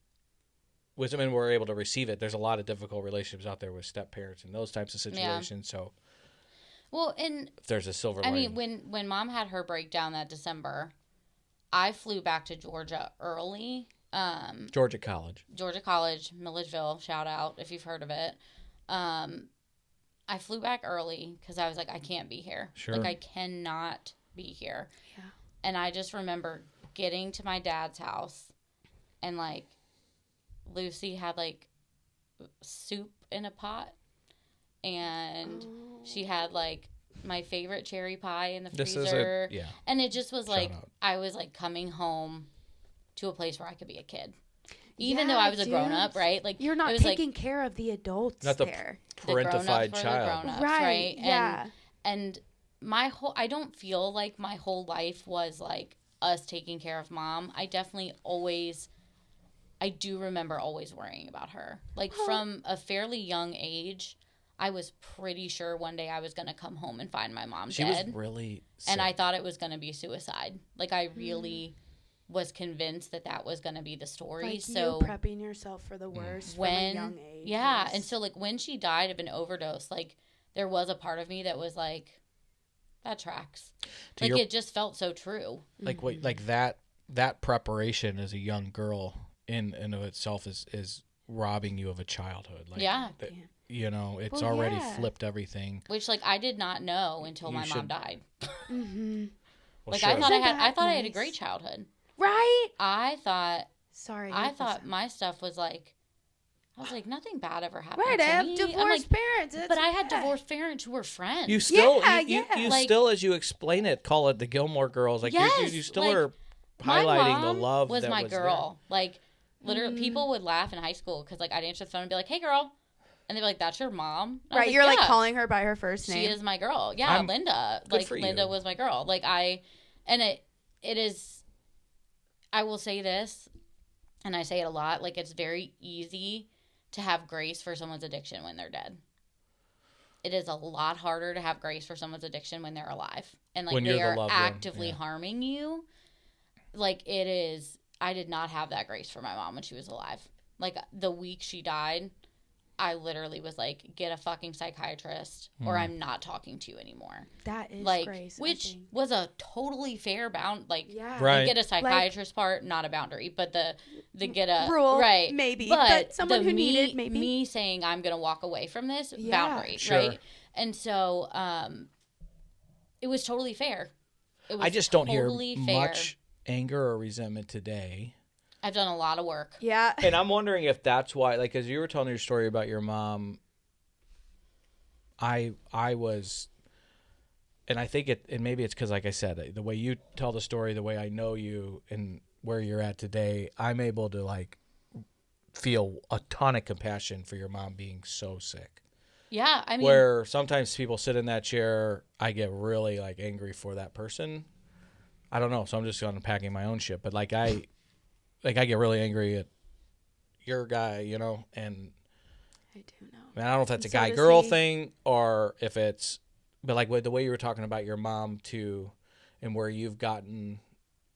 wisdom and were able to receive it. There's a lot of difficult relationships out there with step parents and those types of situations. So Well, and if there's a silver I lining, mean, when mom had her breakdown that December, I flew back to Georgia early. Georgia College. Georgia College, Milledgeville, shout out if you've heard of it. I flew back early because I was like, I can't be here. Sure. Like, I cannot be here. Yeah. And I just remember getting to my dad's house and, like, Lucy had like soup in a pot, and she had like my favorite cherry pie in the freezer. And it just was like I was like coming home to a place where I could be a kid. Even though I was a grown up, right? Like you're not taking care of the adults not the there. parentified child. Right. Yeah. And I don't feel like my whole life was like us taking care of mom. I definitely I do remember always worrying about her. Like from a fairly young age, I was pretty sure one day I was going to come home and find my mom dead. She was really sick. And I thought it was going to be suicide. Like I really was convinced that was going to be the story. Like so you prepping yourself for the worst from a young age. Yeah. And so like when she died of an overdose, like there was a part of me that was like, that tracks. Like it just felt so true. Like what, like that preparation as a young girl in and of itself is robbing you of a childhood. Like, you know, it's already flipped everything. Which like I did not know until my mom died. Mm-hmm. Well, like sure. I thought I had a great childhood. Right? I thought my stuff was like, I was like, nothing bad ever happened to me. Right, I have divorced parents. But I had divorced parents who were friends. You still, you like, still, as you explain it, call it the Gilmore Girls. Like you still are highlighting the love was that my was girl. There. Like literally, people would laugh in high school because like I'd answer the phone and be like, "Hey, girl," and they'd be like, "That's your mom." Right, you're like calling her by her first name. She is my girl. Yeah, Linda. Like Linda was my girl. Like it is. I will say this, and I say it a lot. Like it's very easy to have grace for someone's addiction when they're dead. It is a lot harder to have grace for someone's addiction when they're alive. And like they are actively harming you. Like it is, I did not have that grace for my mom when she was alive. Like the week she died, I literally was like, get a fucking psychiatrist or I'm not talking to you anymore. That is like, grace, which was a totally fair right. Get a psychiatrist part, not a boundary, but the get a rule, right, maybe, but someone who needed maybe me saying I'm gonna walk away from this boundary, sure. right? And so, it was totally fair. It was I just don't hear much anger or resentment today. I've done a lot of work. Yeah. And I'm wondering if that's why, like, as you were telling your story about your mom, I was, and I think and maybe it's because, like I said, the way you tell the story, the way I know you and where you're at today, I'm able to, like, feel a ton of compassion for your mom being so sick. Yeah, I mean. Where sometimes people sit in that chair, I get really, like, angry for that person. I don't know, so I'm just unpacking my own shit. But, like, I get really angry at your guy, you know, and I do know. I don't know if that's a guy-girl thing or if it's, but like the way you were talking about your mom too, and where you've gotten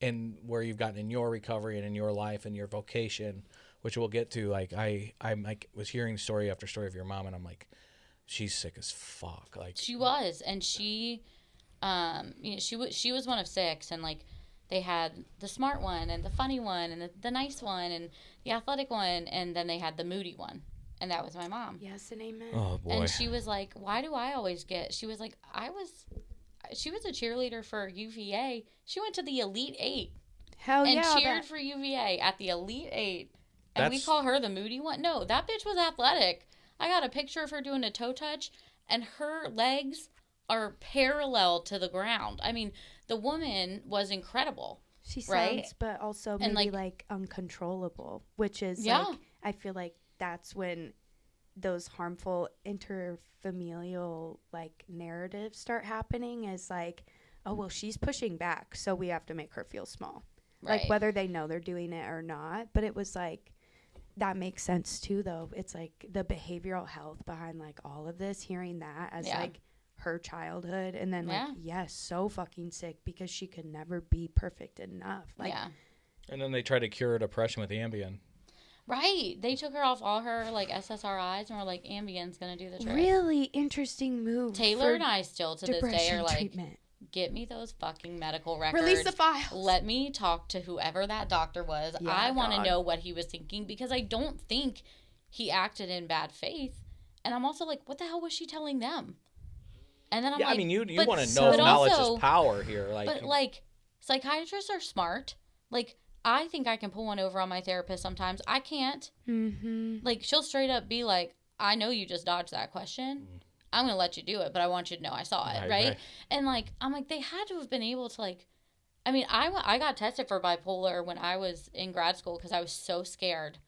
in your recovery and in your life and your vocation, which we'll get to. Like I'm like was hearing story after story of your mom, and I'm like, she's sick as fuck. Like she was, and she, she was one of 6, and like. They had the smart one and the funny one and the nice one and the athletic one, and then they had the moody one, and that was my mom. Yes and amen. Oh boy. And she was like, "Why do I always get?" She was like, She was a cheerleader for UVA. She went to the Elite 8. Hell and yeah! And cheered for UVA at the Elite 8. And we call her the moody one. No, that bitch was athletic. I got a picture of her doing a toe touch, and her legs are parallel to the ground. I mean, the woman was incredible. She sounds, but also maybe like uncontrollable, which is like, I feel like that's when those harmful interfamilial like narratives start happening, is like, oh, well, she's pushing back, so we have to make her feel small. Right. Like whether they know they're doing it or not. But it was like, that makes sense too, though. It's like the behavioral health behind like all of this, hearing that as like her childhood, and then like so fucking sick because she could never be perfect enough. Like and then they try to cure depression with Ambien. Right. They took her off all her like SSRIs and were like, Ambien's gonna do the trick. Really interesting move. Taylor and I still to this day are like, treatment. Get me those fucking medical records. Release the files. Let me talk to whoever that doctor was. I want to know what he was thinking, because I don't think he acted in bad faith. And I'm also like, what the hell was she telling them? And then I'm like, I mean, you want to know if knowledge is power here. Like, but like, psychiatrists are smart. Like, I think I can pull one over on my therapist sometimes. I can't. Mm-hmm. Like, she'll straight up be like, I know you just dodged that question. I'm going to let you do it, but I want you to know I saw it, right? And, like, I'm like, they had to have been able to, like, I mean, I got tested for bipolar when I was in grad school because I was so scared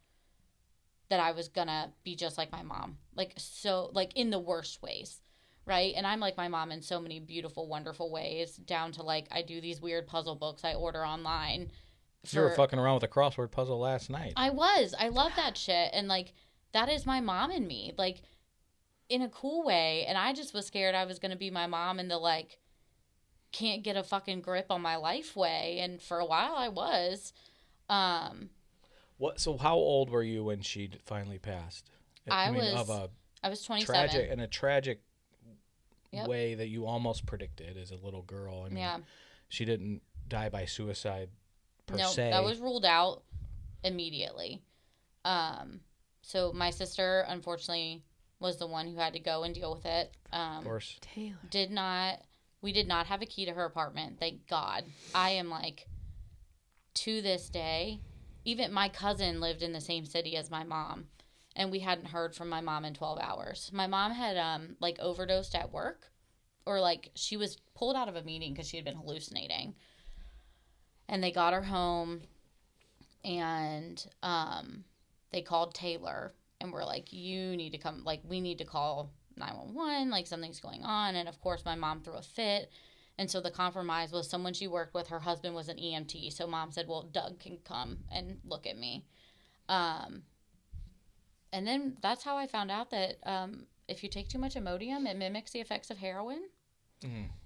that I was going to be just like my mom. Like, so, like, in the worst ways, right? And I'm like my mom in so many beautiful, wonderful ways, down to, like, I do these weird puzzle books I order online. You were fucking around with a crossword puzzle last night. I was. I love that shit. And, like, that is my mom and me, like, in a cool way. And I just was scared I was going to be my mom in the, like, can't get a fucking grip on my life way. And for a while I was. So how old were you when she finally passed? I was 27. In a tragic way that you almost predicted as a little girl. I mean, she didn't die by suicide per se. That was ruled out immediately. So my sister, unfortunately, was the one who had to go and deal with it. Of course. Taylor. We did not have a key to her apartment. Thank God. I am, like, to this day, even my cousin lived in the same city as my mom, and we hadn't heard from my mom in 12 hours. My mom had, like, overdosed at work, or, like, she was pulled out of a meeting because she had been hallucinating. And they got her home, and they called Taylor, and were like, you need to come, like, we need to call 911, like, something's going on. And of course my mom threw a fit, and so the compromise was someone she worked with, her husband was an EMT, so mom said, well, Doug can come and look at me. And then that's how I found out that if you take too much Imodium, it mimics the effects of heroin.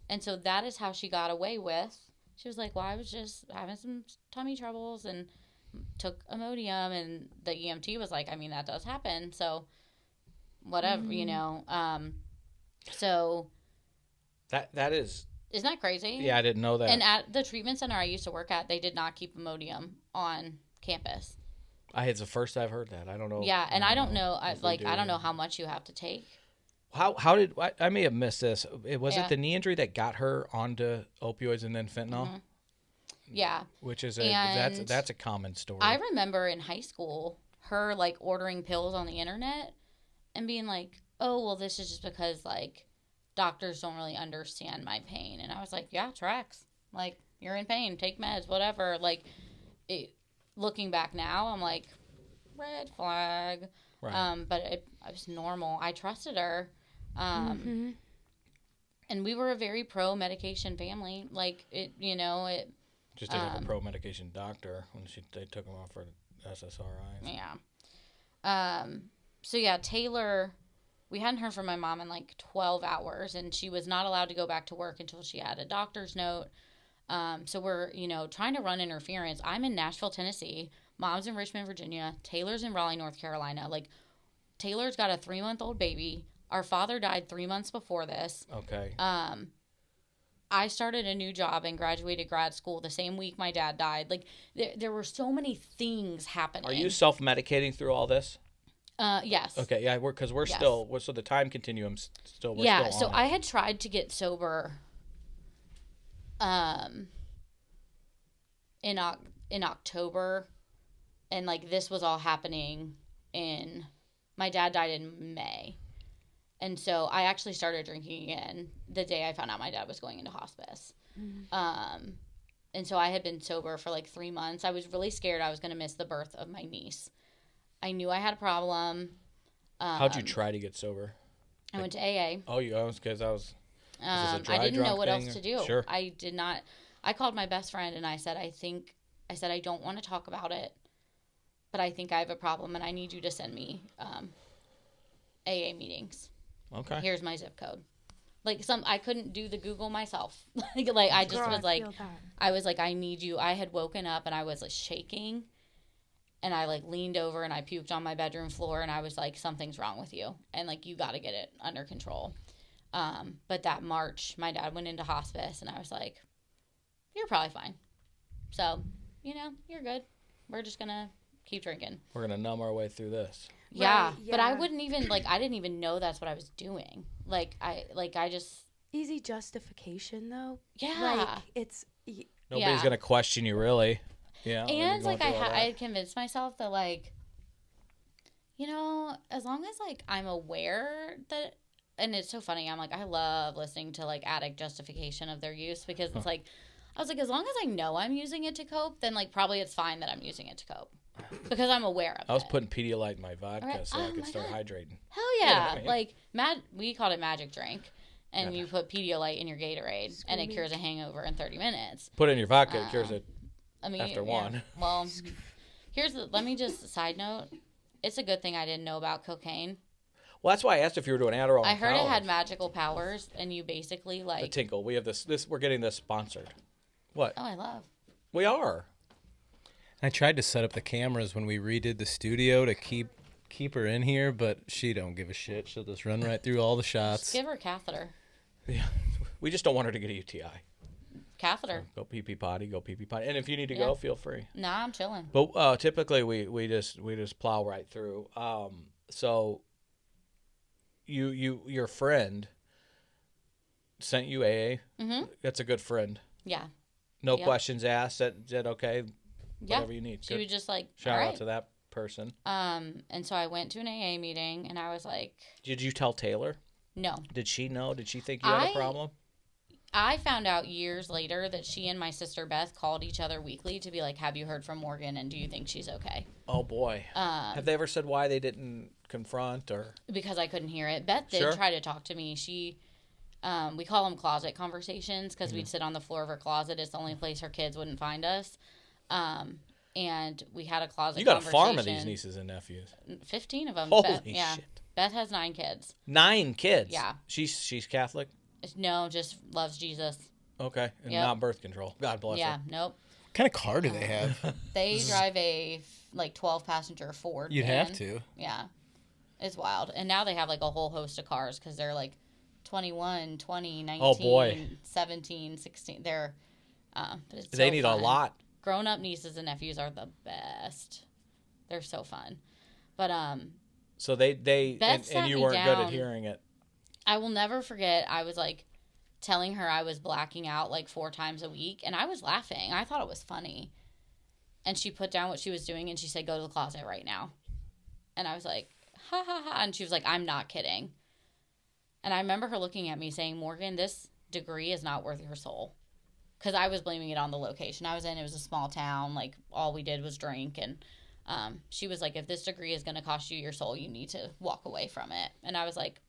And so that is how she got away with, she was like, well, I was just having some tummy troubles and took Imodium, and the EMT was like, I mean, that does happen, so whatever, you know. So that is, isn't that crazy? Yeah, I didn't know that. And at the treatment center I used to work at, they did not keep Imodium on campus. It's the first I've heard that. I don't know. Yeah, and I don't know. I don't know how much you have to take. How did I may have missed this? Was it the knee injury that got her onto opioids and then fentanyl? Mm-hmm. Yeah, which is that's a common story. I remember in high school her, like, ordering pills on the internet and being like, oh, well, this is just because, like, doctors don't really understand my pain. And I was like, yeah, tracks. Like, you're in pain, take meds, whatever. Like, looking back now, I'm like, red flag. Right. But it was normal. I trusted her. And we were a very pro-medication family. Like, just didn't have a pro-medication doctor when they took him off for SSRIs. Yeah. So, yeah, Taylor, we hadn't heard from my mom in, like, 12 hours, and she was not allowed to go back to work until she had a doctor's note. So we're, trying to run interference. I'm in Nashville, Tennessee. Mom's in Richmond, Virginia. Taylor's in Raleigh, North Carolina. Like, Taylor's got a 3-month-old baby. Our father died 3 months before this. Okay. I started a new job and graduated grad school the same week my dad died. Like, there were so many things happening. Are you self-medicating through all this? Yes. Okay, yeah, we're Yes. still, so the time continuum's still, we're yeah, still so on I had tried to get sober in October, and, like, this was all happening my dad died in May. And so I actually started drinking again the day I found out my dad was going into hospice. And so I had been sober for, like, 3 months. I was really scared I was going to miss the birth of my niece. I knew I had a problem. How'd you try to get sober? I went to AA. Oh, because I was I didn't know what else to do. Sure. I did not. I called my best friend and I said, I don't want to talk about it, but I think I have a problem and I need you to send me AA meetings. Okay. Here's my zip code. Like, I couldn't do the Google myself. like I just was like, I was like, I need you. I had woken up and I was, like, shaking, and I, like, leaned over and I puked on my bedroom floor, and I was like, something's wrong with you, and, like, you got to get it under control. But that March, my dad went into hospice, and I was like, you're probably fine. So, you're good. We're just gonna keep drinking. We're gonna numb our way through this. Yeah, right, but I wouldn't even, like, I didn't even know that's what I was doing. I just... Easy justification, though. Yeah. Like, it's... Nobody's gonna question you, really. Yeah. when you're And going like I through all that. had convinced myself that like, you know, as long as like I'm aware that, and it's so funny. I'm like, I love listening to like addict justification of their use because it's like, I was like, as long as I know I'm using it to cope, then like probably it's fine that I'm using it to cope because I'm aware of it. I was putting Pedialyte in my vodka Right. so Oh I could my start God. hydrating. Hell yeah! I mean? Like we called it magic drink, and Yeah. you put Pedialyte in your Gatorade, and it cures a hangover in 30 minutes. Put it in your vodka, it cures it. I mean, After yeah. one. Well, let me just side note. It's a good thing I didn't know about cocaine. Well, that's why I asked if you were doing Adderall. I in heard it had college. magical powers, and you basically The like. tinkle. We have this. We're getting this sponsored. What? Oh, I love. We are. I tried to set up the cameras when we redid the studio to keep her in here, but she don't give a shit. She'll just run right through all the shots. Just give her a catheter. Yeah. We just don't want her to get a UTI. Catheter. Go pee pee potty. Go pee pee potty. And if you need to Yeah. go, feel free. Nah, I'm chilling. But typically we just plow right through. So your friend sent you AA. Mm-hmm. That's a good friend. Yeah. No Yeah. questions asked. Said okay. Yeah. Whatever you need. She Good. was just like, Shout all out right. to that person. And so I went to an AA meeting, and I was like, Did you tell Taylor? no. Did she know? Did she think you had a I- problem? I found out years later that she and my sister Beth called each other weekly to be like, have you heard from Morgan, and do you think she's okay? Oh boy. Have they ever said why they didn't confront or? Because I couldn't hear it. Beth did Sure. try to talk to me. She, we call them closet conversations because we'd sit on the floor of her closet. It's the only place her kids wouldn't find us. And we had a closet You got a conversation. farm of these nieces and nephews. 15 of them. Holy Beth, yeah. shit. Beth has 9 kids. 9 kids. Yeah. She's Catholic. No, just loves Jesus. Okay. And Yep. not birth control. God bless Yeah, her. nope. What kind of car do they have? They drive a 12-passenger Ford. You'd van. have to. Yeah. It's wild. And now they have like a whole host of cars because they're like 21, 20, 19, Oh, boy. 17, 16. They're, but it's They so need fun. a lot. Grown-up nieces and nephews are the best. They're so fun. But So they Beth sat and you me weren't good down. at hearing it. I will never forget, I was like telling her I was blacking out like 4 times a week, and I was laughing. I thought it was funny. And she put down what she was doing, and she said, go to the closet right now. And I was like, ha ha ha. And she was like, I'm not kidding. And I remember her looking at me saying, Morgan, this degree is not worth your soul. Because I was blaming it on the location I was in. It was a small town. Like, all we did was drink. And she was like, if this degree is going to cost you your soul, you need to walk away from it. And I was like,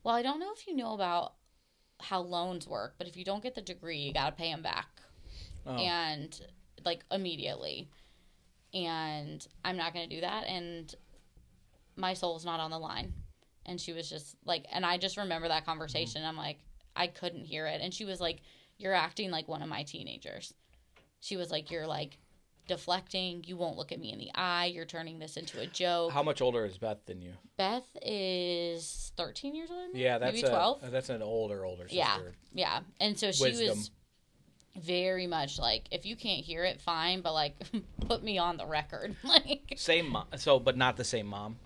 well, I don't know if you know about how loans work, but if you don't get the degree, you got to pay them back. Oh. And, like, immediately. And I'm not going to do that. And my soul's not on the line. And she was just like, and I just remember that conversation. I'm like, I couldn't hear it. And she was like, you're acting like one of my teenagers. She was like, you're like deflecting. You won't look at me in the eye. You're turning this into a joke. How much older is Beth than you? Beth is 13 years older than me? Yeah, that's Maybe 12. That's an older sister. Yeah. Yeah. And so she Wisdom. was very much like, if you can't hear it, fine, but like, put me on the record. Like, Same mom. So, but not the same mom.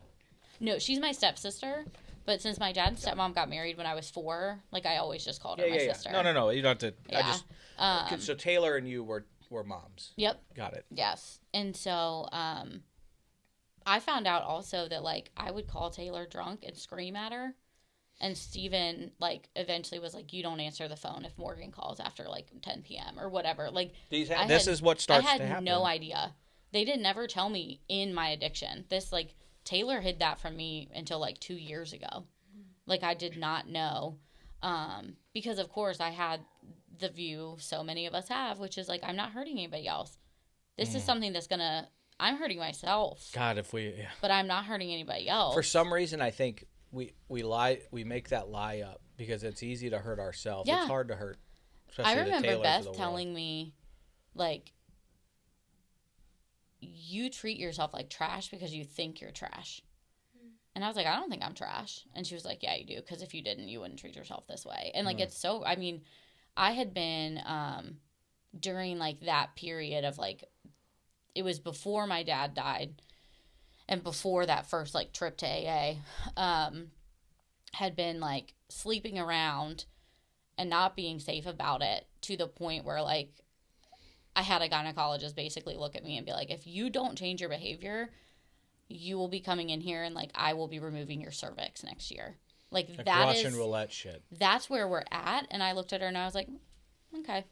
no, she's my stepsister. But since my dad and stepmom got married when I was 4, like, I always just called her my sister. No. You don't have to. Yeah. I just. So Taylor and you were moms. Yep. Got it. Yes. And so I found out also that, like, I would call Taylor drunk and scream at her. And Steven, like, eventually was like, you don't answer the phone if Morgan calls after, like, 10 p.m. or whatever. Like, This is what starts I to had happen. no idea. They did never tell me in my addiction. This, like, Taylor hid that from me until, like, 2 years ago. Like, I did not know. Because, of course, I had the view so many of us have, which is, like, I'm not hurting anybody else. This is something that's going to... I'm hurting myself. God, if we. Yeah. But I'm not hurting anybody else. For some reason, I think we lie. We make that lie up because it's easy to hurt ourselves. Yeah. It's hard to hurt. I Especially the remember Taylors of Beth the world. telling me, like, you treat yourself like trash because you think you're trash. And I was like, I don't think I'm trash. And she was like, yeah, you do. Because if you didn't, you wouldn't treat yourself this way. And, like, it's so, I mean, I had been, during, like, that period of, like, it was before my dad died and before that first, like, trip to AA, had been, like, sleeping around and not being safe about it to the point where, like, I had a gynecologist basically look at me and be like, if you don't change your behavior, you will be coming in here and, like, I will be removing your cervix next year. Like Russian roulette shit. That's where we're at. And I looked at her and I was like, okay.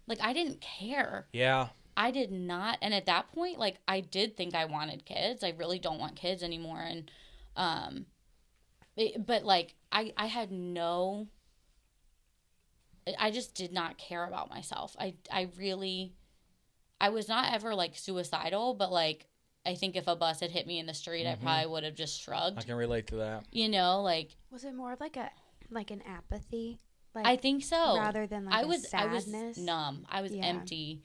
Like, I didn't care. Yeah. I did not. And at that point, like, I did think I wanted kids. I really don't want kids anymore. And, but, like, I had no, I just did not care about myself. I was not ever, like, suicidal, but, like, I think if a bus had hit me in the street, I probably would have just shrugged. I can relate to that. You know, like. Was it more of like an apathy? Like, I think so. Rather than like sadness? I was numb. I was empty.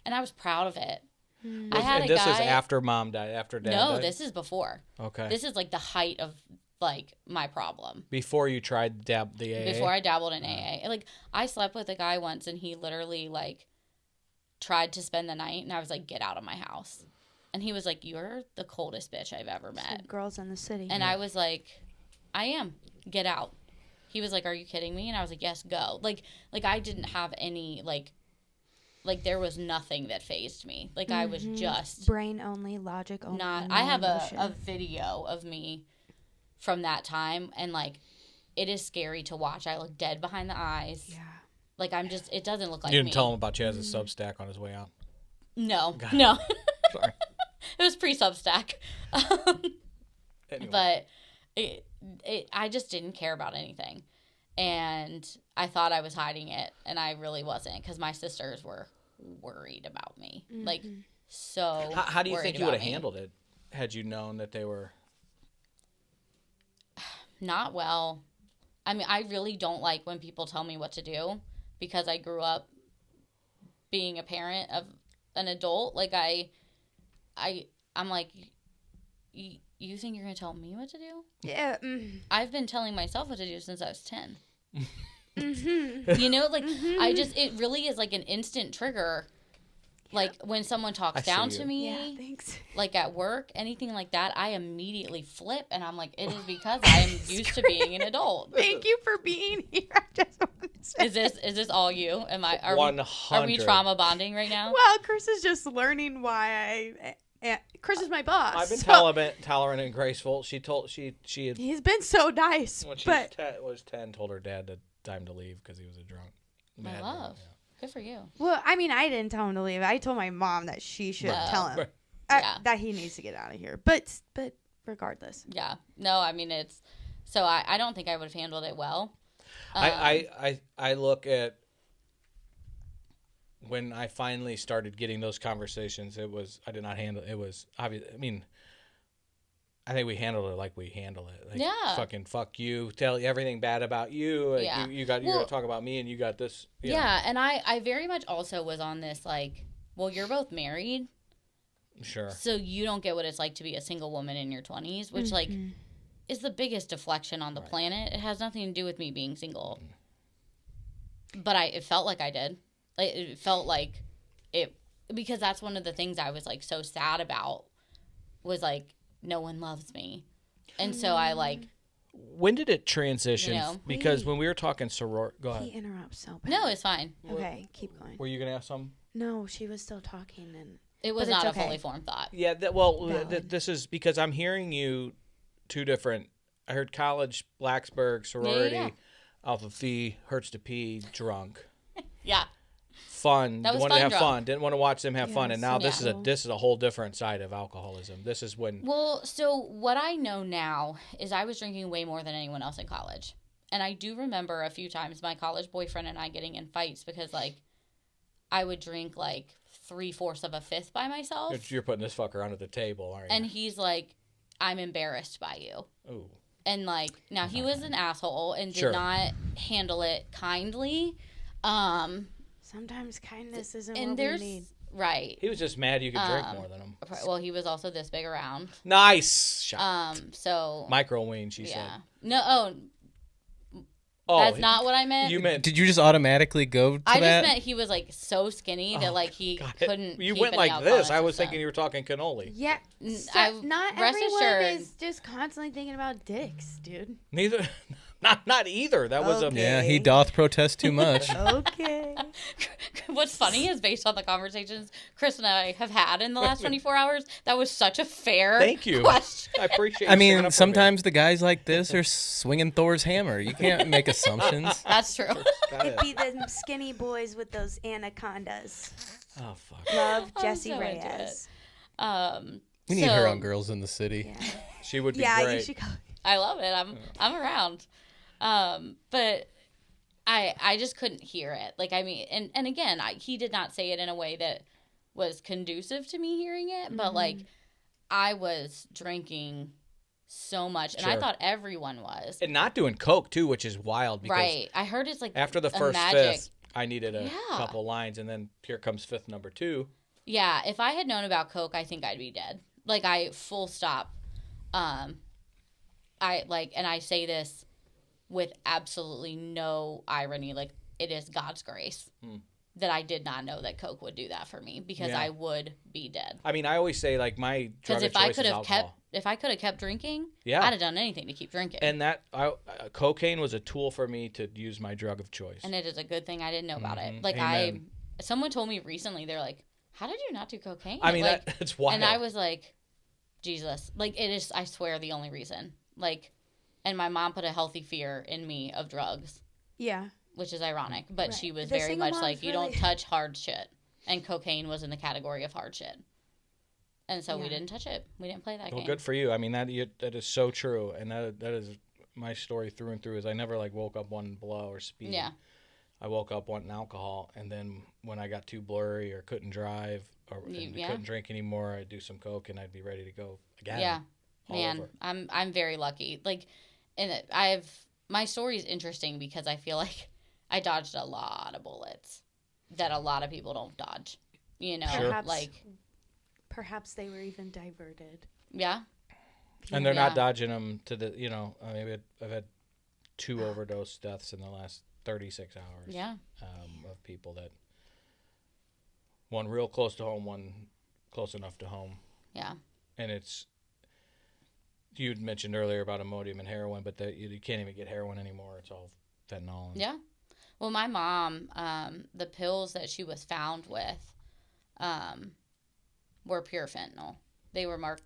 And I was proud of it. Mm. I had a this guy. is after mom died, after dad died? No, this is before. Okay. This is like the height of like my problem. Before you tried the AA? Before I dabbled in AA. Like, I slept with a guy once and he literally like tried to spend the night and I was like, get out of my house. And he was like, you're the coldest bitch I've ever met. Girls in the city. And I was like, I am. Get out. He was like, are you kidding me? And I was like, yes, go. Like I didn't have any, like there was nothing that fazed me. Like, I was just. Brain only, logic only. I have a video of me from that time, and, like, it is scary to watch. I look dead behind the eyes. Yeah. Like, I'm just, it doesn't look like You me. didn't tell him about you as a Substack on his way out? No. No. Sorry. It was pre-Substack. Anyway. But I just didn't care about anything. And I thought I was hiding it, and I really wasn't, because my sisters were worried about me. Mm-hmm. Like, so How do you worried think you would have about me. handled it had you known that they were... Not well. I mean, I really don't like when people tell me what to do, because I grew up being a parent of an adult. Like, I'm like, you think you're going to tell me what to do? Yeah. I've been telling myself what to do since I was 10. Mm-hmm. You know, like, it really is like an instant trigger. Like, when someone talks down to me, Yeah, thanks. like at work, anything like that, I immediately flip, and I'm like, it is because I am used to being an adult. Thank you for being here. I just wanted to say. Is this all you? Are 100. we trauma bonding right now? Well, Chris is just learning why Chris is my boss. I've been so tolerant and graceful. She had, He's been so nice, when she but was 10, told her dad that time to leave because he was a drunk. My Mad love. drunk, Good for you. well, I mean, I didn't tell him to leave. I told my mom that she should Right. tell him Yeah. that he needs to get out of here. But regardless, Yeah. No, I mean, it's so I don't think I would have handled it well. I look at when I finally started getting those conversations. I did not handle it. Was obvious. I mean, I think we handled it like we handle it. Like, Yeah. fucking fuck you. Tell everything bad about you. Like, Yeah. you got to talk about me, and you got this. You know. Yeah, and I very much also was on this, like, well, you're both married, Sure. so you don't get what it's like to be a single woman in your 20s, which, like, is the biggest deflection on the planet. It has nothing to do with me being single. But it felt like I did. It felt like it, because that's one of the things I was, like, so sad about, was, like, no one loves me. And so I, like... When did it transition? You know. Because Wait. when we were talking soror... Go he ahead. interrupts so bad. No, it's fine. Okay, keep going. Were you going to ask something? No, she was still talking, and It was But it's not okay. a fully formed thought. Yeah, Valid. this is because I'm hearing you two different... I heard college, Blacksburg, sorority, Yeah. Alpha Phi, hurts to pee, drunk. Yeah. Fun. That was wanted to fun have drunk. fun. Didn't want to watch them have fun. Yeah, And now so this cool. is a whole different side of alcoholism. This is when Well, so what I know now is I was drinking way more than anyone else in college. And I do remember a few times my college boyfriend and I getting in fights because, like, I would drink, like, 3/4 of a fifth by myself. you're putting this fucker under the table, aren't you? And he's like, I'm embarrassed by you. Ooh. And, like, now he was an asshole and did Sure. not handle it kindly. sometimes kindness isn't And what there's... we need. Right. He was just mad you could drink more than him. Well, he was also this big around. Nice shot. So... Micro ween, she yeah. said. No, Oh, that's not what I meant. You meant Did you just automatically go to I that? just meant he was, like, so skinny that, like, he God, couldn't. You keep went any like alcohol in this. his I was system. thinking you were talking cannoli. Yeah, I- not rest everyone assured- is just constantly thinking about dicks, dude. Neither Not either. That was Okay. Yeah, he doth protest too much. Okay. What's funny is based on the conversations Chris and I have had in the last 24 hours, that was such a fair Thank you. question. I appreciate. I you sticking mean, up for me. sometimes the guys like this are swinging Thor's hammer. You can't make assumptions. That's true. Got It'd it. be the skinny boys with those anacondas. Oh fuck. Love I'm Jesse so into Reyes. We need her So- on Girls in the City. Yeah, She would be yeah, great. you should go. I love it. I'm around. But I just couldn't hear it. Like, I mean, and again, he did not say it in a way that was conducive to me hearing it, but like I was drinking so much, and I Sure. thought everyone was. And not doing coke too, which is wild. Because Right. I heard it's like After the a first magic. fifth, I needed a Yeah. couple lines, and then here comes fifth number 2. Yeah, if I had known about coke, I think I'd be dead. Like, I full stop. I like, and I say this with absolutely no irony. Like, it is God's grace that I did not know that coke would do that for me, because Yeah. I would be dead. I mean, I always say like my drug Because of if I choice could is have alcohol. kept drinking, Yeah. I'd have done anything to keep drinking. And that cocaine was a tool for me to use my drug of choice. And it is a good thing I didn't know about it. Mhm. Like, Amen. someone told me recently, they're like, "How did you not do cocaine?" I mean, like, that's wild. and I was like, Jesus, like, it is, I swear, the only reason. Like, and my mom put a healthy fear in me of drugs, Yeah. which is ironic, but Right. she was The very single much mom's like, you don't really- touch hard shit. And cocaine was in the category of hard shit. And so we Yeah. didn't touch it. We didn't play that Well, game. good for you. I mean, that is so true, and that is my story through and through. Is I never like woke up wanting blow or speed. Yeah. I woke up wanting alcohol, and then when I got too blurry or couldn't drive or and Yeah. couldn't drink anymore, I'd do some coke and I'd be ready to go again. Yeah. all Man, over. I'm very lucky. Like, and my story is interesting because I feel like I dodged a lot of bullets that a lot of people don't dodge. You know, Sure. Perhaps they were even diverted. yeah. And they're Yeah. not dodging them to the maybe I've had 2 overdose deaths in the last 36 hours. Yeah. Of people that one real close to home, one close enough to home. Yeah. And it's, you'd mentioned earlier about Imodium and heroin, but you can't even get heroin anymore. It's all fentanyl. And Yeah. Well, my mom, the pills that she was found with, were pure fentanyl. They were marked.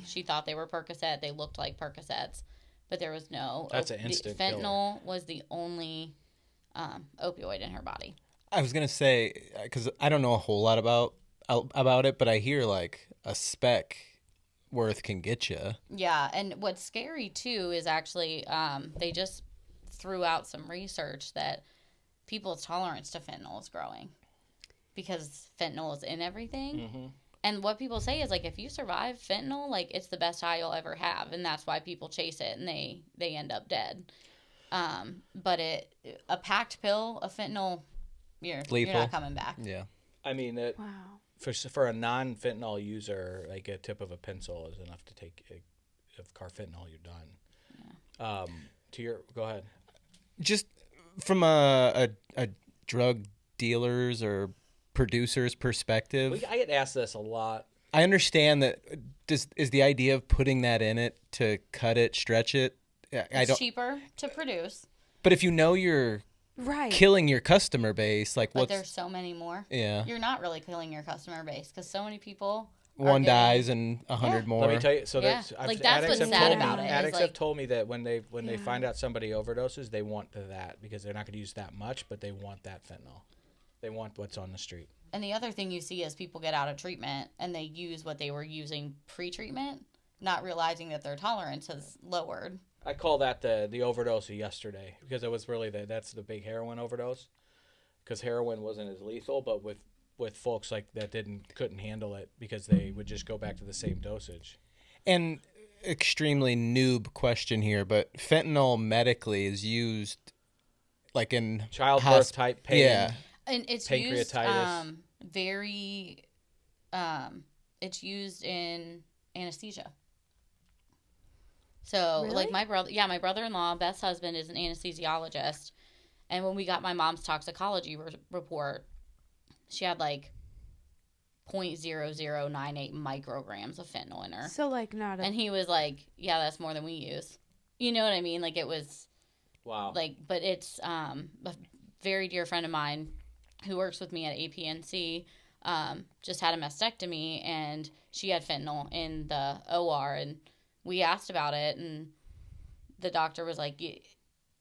She thought they were Percocet. They looked like Percocets, but there was no. That's an instant killer. Fentanyl was the only opioid in her body. I was gonna say, because I don't know a whole lot about it, but I hear like a spec worth can get you. Yeah, and what's scary too is actually they just threw out some research that people's tolerance to fentanyl is growing because fentanyl is in everything. Mm-hmm. And what people say is, like, if you survive fentanyl, like, it's the best high you'll ever have, and that's why people chase it and they end up dead. But a packed pill of fentanyl, you're not coming back. Yeah. I mean, Wow. for a non-fentanyl user, like a tip of a pencil is enough to take of carfentanil, you're done. Yeah. Go ahead. Just from a drug dealer's or producer's perspective, I get asked this a lot. I understand that. Is the idea of putting that in it to cut it, stretch it? It's cheaper to produce, But if you know you're Right. killing your customer base, like but what's there's so many more. yeah, You're not really killing your customer base because so many people. are one getting- dies and 100 Yeah. more. Let me tell you. So Yeah. that's Like, that's addicts what's have sad told me- about it, is, Addicts like- have told me that when they find out somebody overdoses, they want that because they're not going to use that much, but they want that fentanyl. They want what's on the street. And the other thing you see is people get out of treatment and they use what they were using pre-treatment, not realizing that their tolerance has lowered. I call that the overdose of yesterday because it was really that's the big heroin overdose, because heroin wasn't as lethal, but with folks like that couldn't handle it because they would just go back to the same dosage. And extremely noob question here, but fentanyl medically is used like in Childbirth type pain. Yeah. And it's used Pancreatitis. it's used in anesthesia. So Really? like my brother-in-law, Beth's husband, is an anesthesiologist, and when we got my mom's toxicology report, she had like 0.0098 micrograms of fentanyl in her. So like not a And he was like, yeah, that's more than we use. You know what I mean? Like, it was Wow. Like, but it's a very dear friend of mine who works with me at APNC just had a mastectomy, and she had fentanyl in the OR, and we asked about it, and the doctor was like,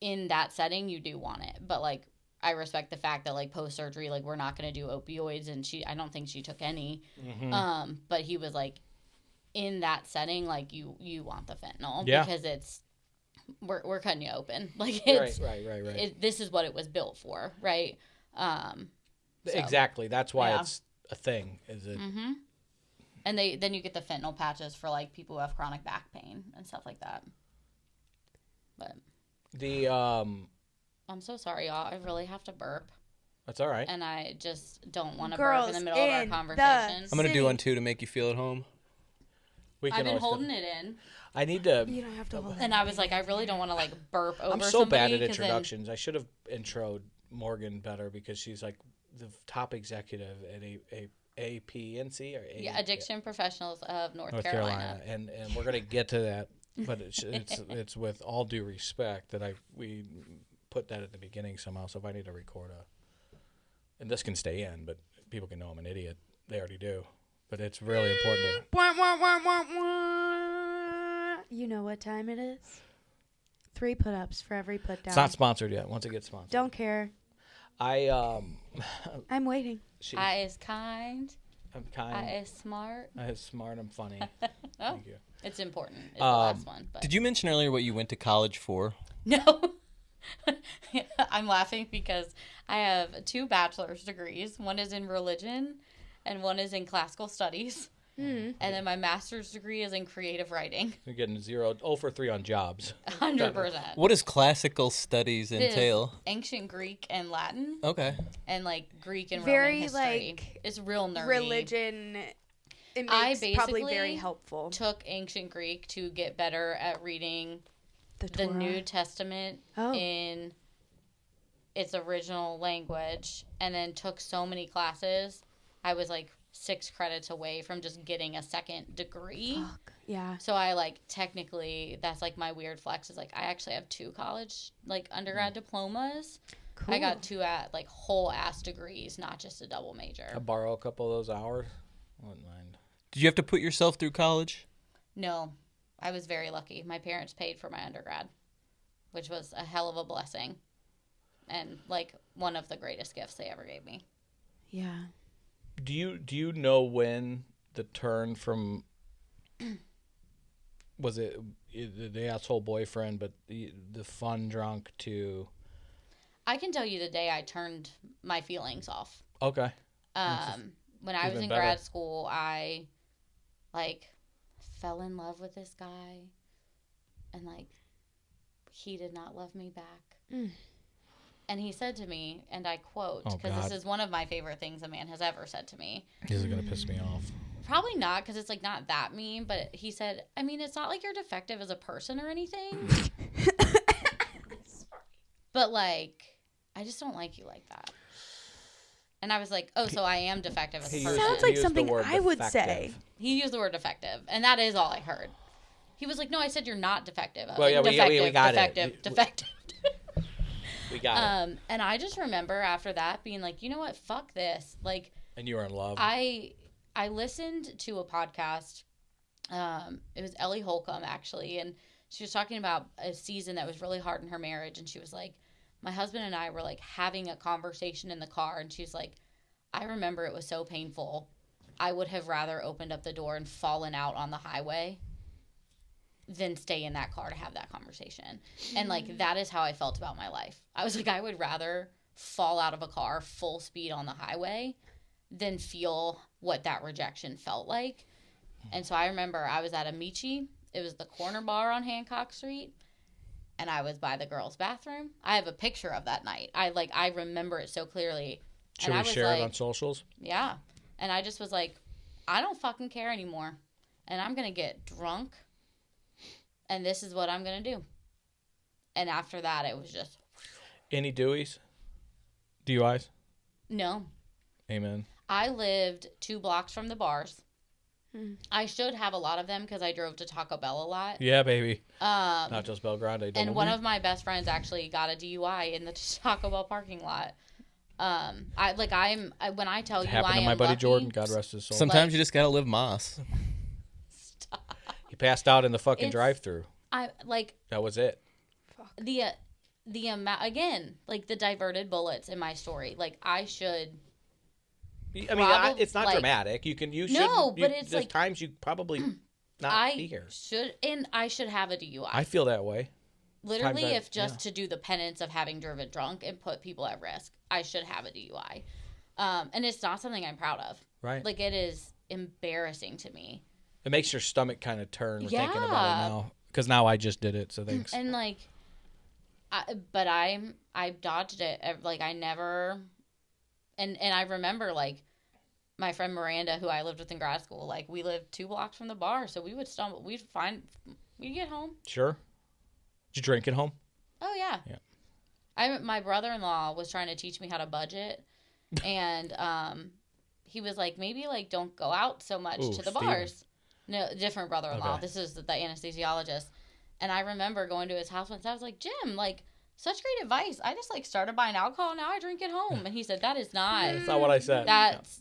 in that setting, you do want it. But, like, I respect the fact that, like, post-surgery, like, we're not going to do opioids, and I don't think she took any. Mm-hmm. But he was like, in that setting, like, you want the fentanyl. Yeah. Because we're cutting you open. Like, it's... Right. This is what it was built for, right? So, Exactly. That's why yeah. it's a thing, is it? Mm-hmm. And then you get the fentanyl patches for, like, people who have chronic back pain and stuff like that. But I'm so sorry, y'all. I really have to burp, That's all right. and I just don't want to Girls burp in the middle of our in conversation. I'm gonna do City. one too to make you feel at home. We I've been always holding it in, I need to. You don't have to hold it. and I was like, I really don't want to, like, burp over I'm so bad somebody, at 'cause then- introductions. I should have introed Morgan better because she's like the top executive at APNC or Yeah, Addiction Professionals of North North Carolina. and we're gonna get to that, but it's with all due respect that we put that at the beginning somehow. So if I need to record and this can stay in, but people can know I'm an idiot. They already do, but it's really important. You know what time it is? 3 put-ups for every put-down. It's not sponsored yet. Once it gets sponsored, Don't care. I'm I'm waiting. I is kind. I'm kind. I is smart. I is smart. I'm funny. Oh, Thank you. it's important. It's the last one. But. Did you mention earlier what you went to college for? No. I'm laughing because I have 2 bachelor's degrees. One is in religion and one is in classical studies. And then my master's degree is in creative writing. You're getting 0 for 3 on jobs. 100%. What does classical studies It is entail? ancient Greek and Latin, Okay. and like Greek and Very, Roman history. like, It's real nerdy. Religion. It I makes probably basically very helpful. Took ancient Greek to get better at reading the Torah. New Testament in its original language, and then took so many classes. I was like 6 credits away from just getting a second degree. Fuck. Yeah. So I like technically, that's like my weird flex is like I actually have 2 college like undergrad diplomas. Cool. I got 2 like whole ass degrees, not just a double major. I borrow a couple of those hours. I wouldn't mind. Did you have to put yourself through college? No, I was very lucky. My parents paid for my undergrad, which was a hell of a blessing, and like one of the greatest gifts they ever gave me. Yeah. Do you know when the turn from was it the asshole boyfriend, but the fun drunk to? I can tell you the day I turned my feelings off. Okay. When I was even in better. grad school, I like fell in love with this guy, and like he did not love me back. And he said to me, and I quote, Oh, because God. this is one of my favorite things a man has ever said to me. This is gonna piss me off. Probably not, because it's like not that mean, but he said, I mean, it's not like you're defective as a person or anything. But like, I just don't like you like that. And I was like, oh, so I am defective as a person. Sounds like something I would say. He used the word defective, and that is all I heard. He was like, no, I said you're not defective. I was Well, like, yeah, we defective, got defective, it. defective. We got it. And I just remember after that being like, you know what, fuck this. Like, And you were in love. I listened to a podcast. It was Ellie Holcomb, actually, and she was talking about a season that was really hard in her marriage, and she was like, my husband and I were like having a conversation in the car, and she's like, I remember it was so painful. I would have rather opened up the door and fallen out on the highway than stay in that car to have that conversation. And like, that is how I felt about my life. I was like, I would rather fall out of a car full speed on the highway than feel what that rejection felt like. And so I remember I was at Amici. It was the corner bar on Hancock Street, and I was by the girls' bathroom. I have a picture of that night. I remember it so clearly. Should and we I was share like, it on socials? yeah. And I just was like, I don't fucking care anymore. And I'm going to get drunk. And this is what I'm going to do. And after that, it was just, Any Deweys? DUIs? no. Amen. I lived 2 blocks from the bars. I should have a lot of them because I drove to Taco Bell a lot. Yeah, baby. Not just Belgrande. And one of my best friends actually got a DUI in the Taco Bell parking lot. When I tell you happened I to my am buddy lucky, Jordan. God rest his soul. Sometimes you just gotta live Moss. He passed out in the fucking drive-through. That was it. The amount again, like the diverted bullets in my story. Like I should. I mean, it's not dramatic. You should. But it's there's like times you probably not be here. I should have a DUI. I feel that way. Literally, if just to do the penance of having driven drunk and put people at risk, I should have a DUI. And it's not something I'm proud of. Right. Like it is embarrassing to me. It makes your stomach kind of turn thinking about it Yeah. now. Because now I just did it, so thanks. And like, I dodged it. Like I never, and I remember like my friend Miranda, who I lived with in grad school. Like we lived 2 blocks from the bar, so we would stumble. We'd get home. Sure. Did you drink at home? Oh yeah. Yeah. My brother-in-law was trying to teach me how to budget, and he was like, maybe like don't go out so much to the Steven. bars. No, different brother-in-law. Okay. This is the anesthesiologist. And I remember going to his house once. I was like, Jim, like, such great advice. I just, like, started buying alcohol. Now I drink at home. And he said, that is not. That's not what I said. That's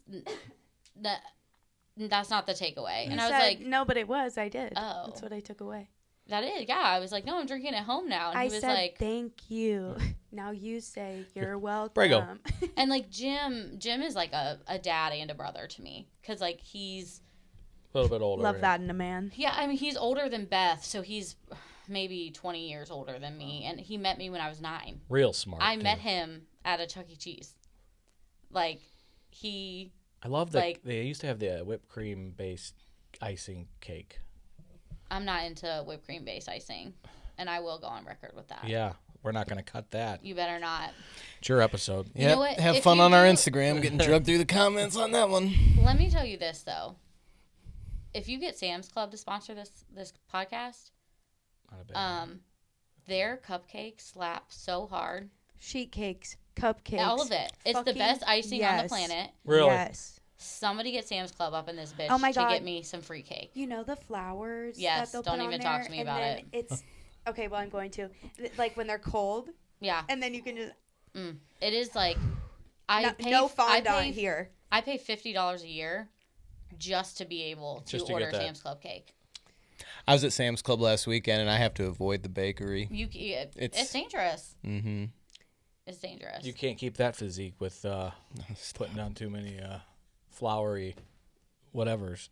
not the takeaway. And I was like, no, but it was. I did. Oh. That's what I took away. that is, yeah. I was like, no, I'm drinking at home now. And I he was said, like, thank you. Now you say you're welcome. Brago. and, like, Jim is, like, a dad and a brother to me. Because, like, he's. A little bit older. Love that in a man. Yeah, I mean, he's older than Beth. So he's maybe 20 years older than me. And he met me when I was 9. Real smart. I too. met him at a Chuck E. Cheese. Like, he... I love that like- they used to have the whipped cream based icing cake. I'm not into whipped cream based icing. And I will go on record with that. Yeah, we're not going to cut that. You better not. It's your episode. You know what? Have If fun you on our do- Instagram, getting drugged through the comments on that one. Let me tell you this, though. If you get Sam's Club to sponsor this podcast, Not a bad their cupcakes slap so hard. Sheet cakes, cupcakes. All of it. It's the fucking- best icing on the yes. planet. Really? Yes. Somebody get Sam's Club up in this bitch Oh my to God. get me some free cake. You know the flowers Yes, that they'll don't put on even talk there, to me and about then it. It's okay. Well, I'm going to like when they're cold, Yeah. and then you can just It is like no fondant here. I pay $50 a year just to be able to Just to order get that. Sam's Club cake. I was at Sam's Club last weekend, and I have to avoid the bakery. It's dangerous. Mm-hmm. It's dangerous. You can't keep that physique with putting down too many floury whatevers.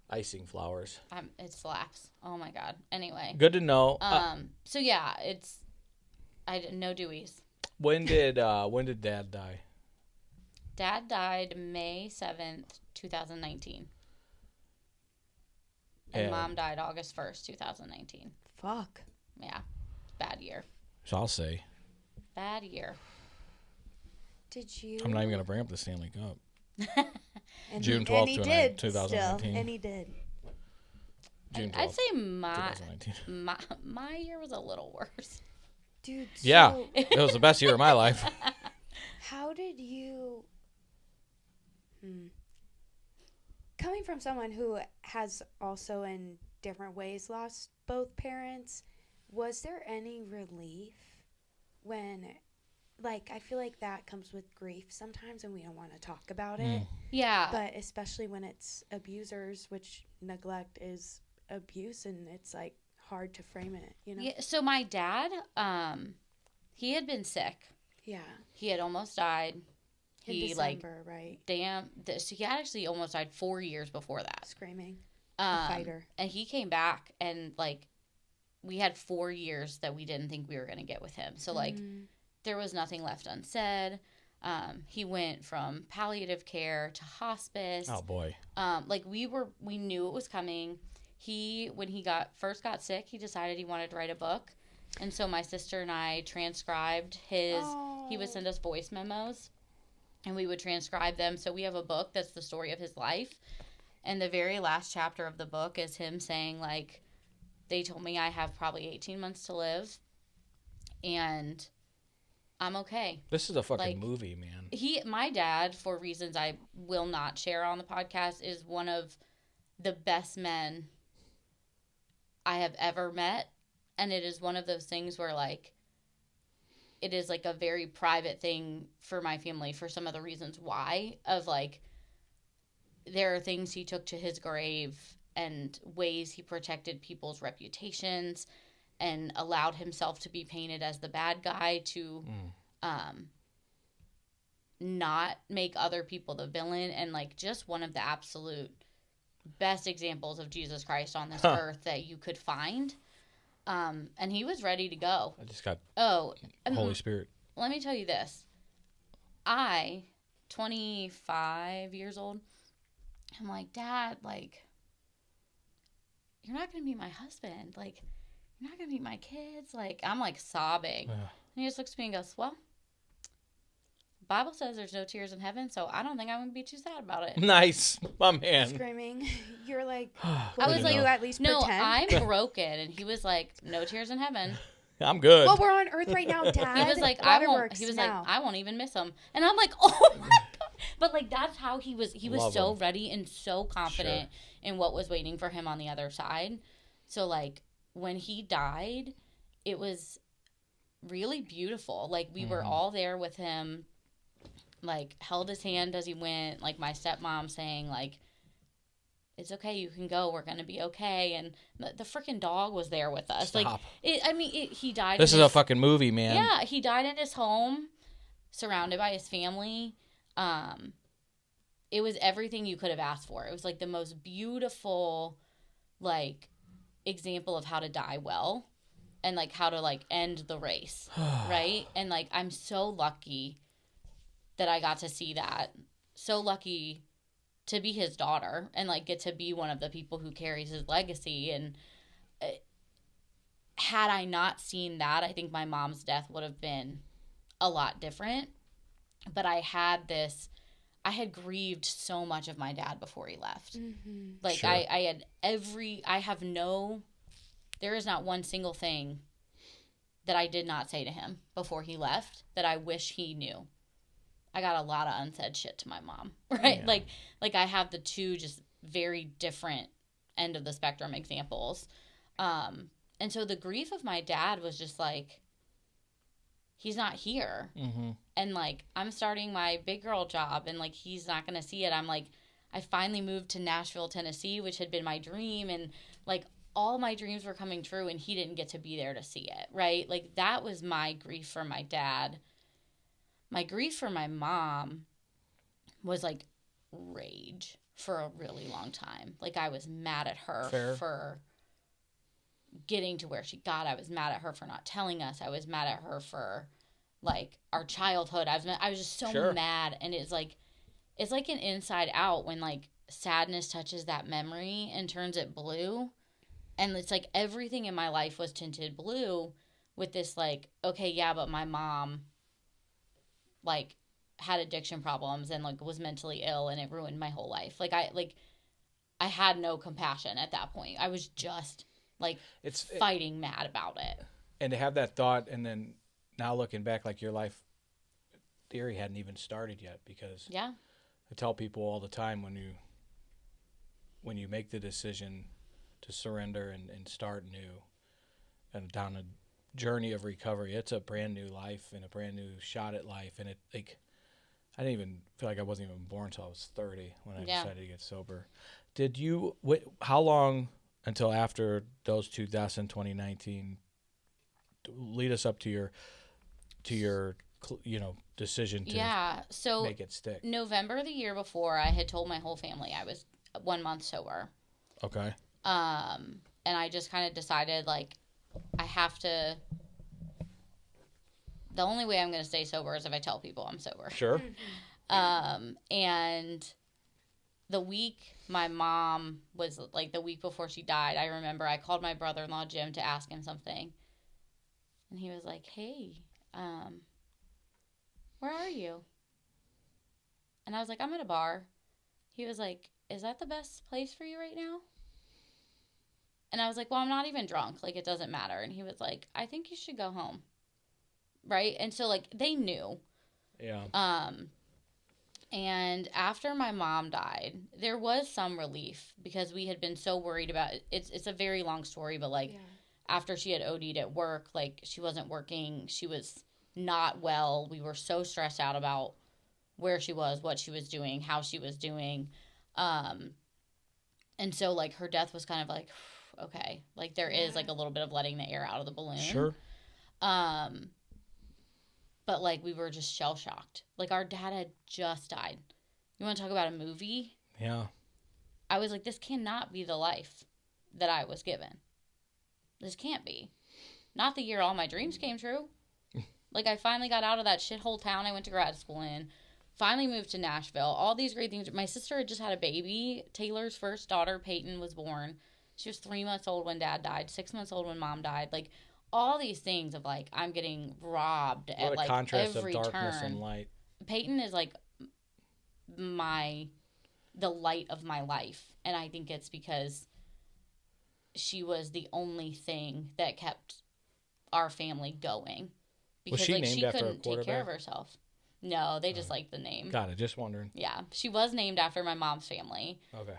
Icing flowers. It slaps. Oh my God. Anyway. Good to know. So yeah, no Deweys. When did Dad die? Dad died May 7th, 2019. And Yeah. Mom died August 1st, 2019. Fuck. Yeah. Bad year. So I'll say. Bad year. Did you? I'm not even gonna bring up the Stanley Cup. And June he 12th, and he did 2019. still, and he did. June 12th, I'd say my 2019. year was a little worse. Dude. Yeah, So it was the best year of my life. how did you? Coming from someone who has also in different ways lost both parents, was there any relief when, like, I feel like that comes with grief sometimes and we don't want to talk about it, Yeah. but especially when it's abusers, which neglect is abuse, and it's like hard to frame it, you know? Yeah, so my dad, he had been sick. Yeah. He had almost died. In He December, right? so he actually almost died 4 years before that. Screaming. A fighter. And he came back, and like we had 4 years that we didn't think we were going to get with him. So like there was nothing left unsaid. He went from palliative care to hospice. Oh boy. Like we knew it was coming. When he first got sick, he decided he wanted to write a book. And so my sister and I transcribed his, he would send us voice memos and we would transcribe them. So we have a book that's the story of his life. And the very last chapter of the book is him saying, like, they told me I have probably 18 months to live and I'm okay. This is a fucking Like, movie, man. My dad, for reasons I will not share on the podcast, is one of the best men I have ever met. And it is one of those things where, like, it is, like, a very private thing for my family for some of the reasons why. Of, like, there are things he took to his grave and ways he protected people's reputations and allowed himself to be painted as the bad guy to not make other people the villain. And, like, just one of the absolute best examples of Jesus Christ on this earth that you could find. And he was ready to go. I just got and Holy Spirit. let me tell you this. 25 years old, I'm like, Dad, like, you're not going to meet my husband. Like, you're not going to meet my kids. Like, I'm, like, sobbing. And he just looks at me and goes, well, Bible says there's no tears in heaven, so I don't think I'm going to be too sad about it. Nice. My man. Screaming. You're like, I was like, you at least no, pretend? I'm broken. And he was like, no tears in heaven. I'm good. Well, we're on Earth right now, Dad. He was like, I Waterworks won't. He was now. like, I won't even miss him. And I'm like, oh my God. But, like, that's how he was. He was Love so him. ready and so confident in what was waiting for him on the other side. So, like, when he died, it was really beautiful. Like, we were all there with him, like, held his hand as he went. Like, my stepmom saying, like, it's okay, you can go, we're gonna be okay. And the freaking dog was there with us. Stop. Like, he died. This is a fucking movie, man. Yeah, he died in his home, surrounded by his family. It was everything you could have asked for. It was, like, the most beautiful, like, example of how to die well and, like, how to, like, end the race, right? And, like, I'm so lucky that I got to see that. So lucky to be his daughter and, like, get to be one of the people who carries his legacy. And had I not seen that, I think my mom's death would have been a lot different. But I had grieved so much of my dad before he left. Mm-hmm. Like, Sure. there is not one single thing that I did not say to him before he left that I wish he knew. I got a lot of unsaid shit to my mom, right? Yeah. Like I have the two just very different end of the spectrum examples. And so the grief of my dad was just like, he's not here. Mm-hmm. And, like, I'm starting my big girl job and, like, he's not going to see it. I'm like, I finally moved to Nashville, Tennessee, which had been my dream. And, like, all my dreams were coming true and he didn't get to be there to see it, right? Like, that was my grief for my dad. My grief for my mom was, like, rage for a really long time. Like, I was mad at her for getting to where she got. I was mad at her for not telling us. I was mad at her for, like, our childhood. I was just so mad. And it's like an Inside Out when, like, sadness touches that memory and turns it blue. And it's like everything in my life was tinted blue with this, like, okay, yeah, but my mom, like, had addiction problems and, like, was mentally ill and it ruined my whole life. Like, I had no compassion at that point. I was just, like, fighting mad about it. And to have that thought, and then now looking back, like, your life theory hadn't even started yet, because I tell people all the time, when you make the decision to surrender and start new and down a journey of recovery, it's a brand new life and a brand new shot at life. And it, like, I didn't even feel like I wasn't even born until I was 30 when I decided to get sober. Did you? How long until after those two deaths in 2019 lead us up to your decision to make it stick? November the year before, I had told my whole family I was 1 month sober. Okay. And I just kind of decided, like, I have to. The only way I'm going to stay sober is if I tell people I'm sober. Sure. And the week my mom was, like, the week before she died, I remember I called my brother-in-law, Jim, to ask him something. And he was like, hey, where are you? And I was like, I'm at a bar. He was like, is that the best place for you right now? And I was like, well, I'm not even drunk. Like, it doesn't matter. And he was like, I think you should go home. Right? And so, like, they knew. Yeah. And after my mom died, there was some relief because we had been so worried about it. It's a very long story, but like after she had OD'd at work, like she wasn't working, she was not well. We were so stressed out about where she was, what she was doing, how she was doing. And so like her death was kind of like, okay, like there is like a little bit of letting the air out of the balloon. Sure. But like we were just shell shocked. Like our dad had just died. You want to talk about a movie? Yeah. I was like, this cannot be the life that I was given. This can't be. Not the year all my dreams came true. Like I finally got out of that shithole town I went to grad school in. Finally moved to Nashville. All these great things. My sister had just had a baby. Taylor's first daughter, Peyton, was born. She was 3 months old when dad died. 6 months old when mom died. Like all these things of like I'm getting robbed What at a like contrast every of darkness turn. and light. Peyton is like the light of my life, and I think it's because she was the only thing that kept our family going. Because she like named she after a couldn't take care of quarterback? herself. No, they just liked the name. Got it. Just wondering. Yeah, she was named after my mom's family. Okay.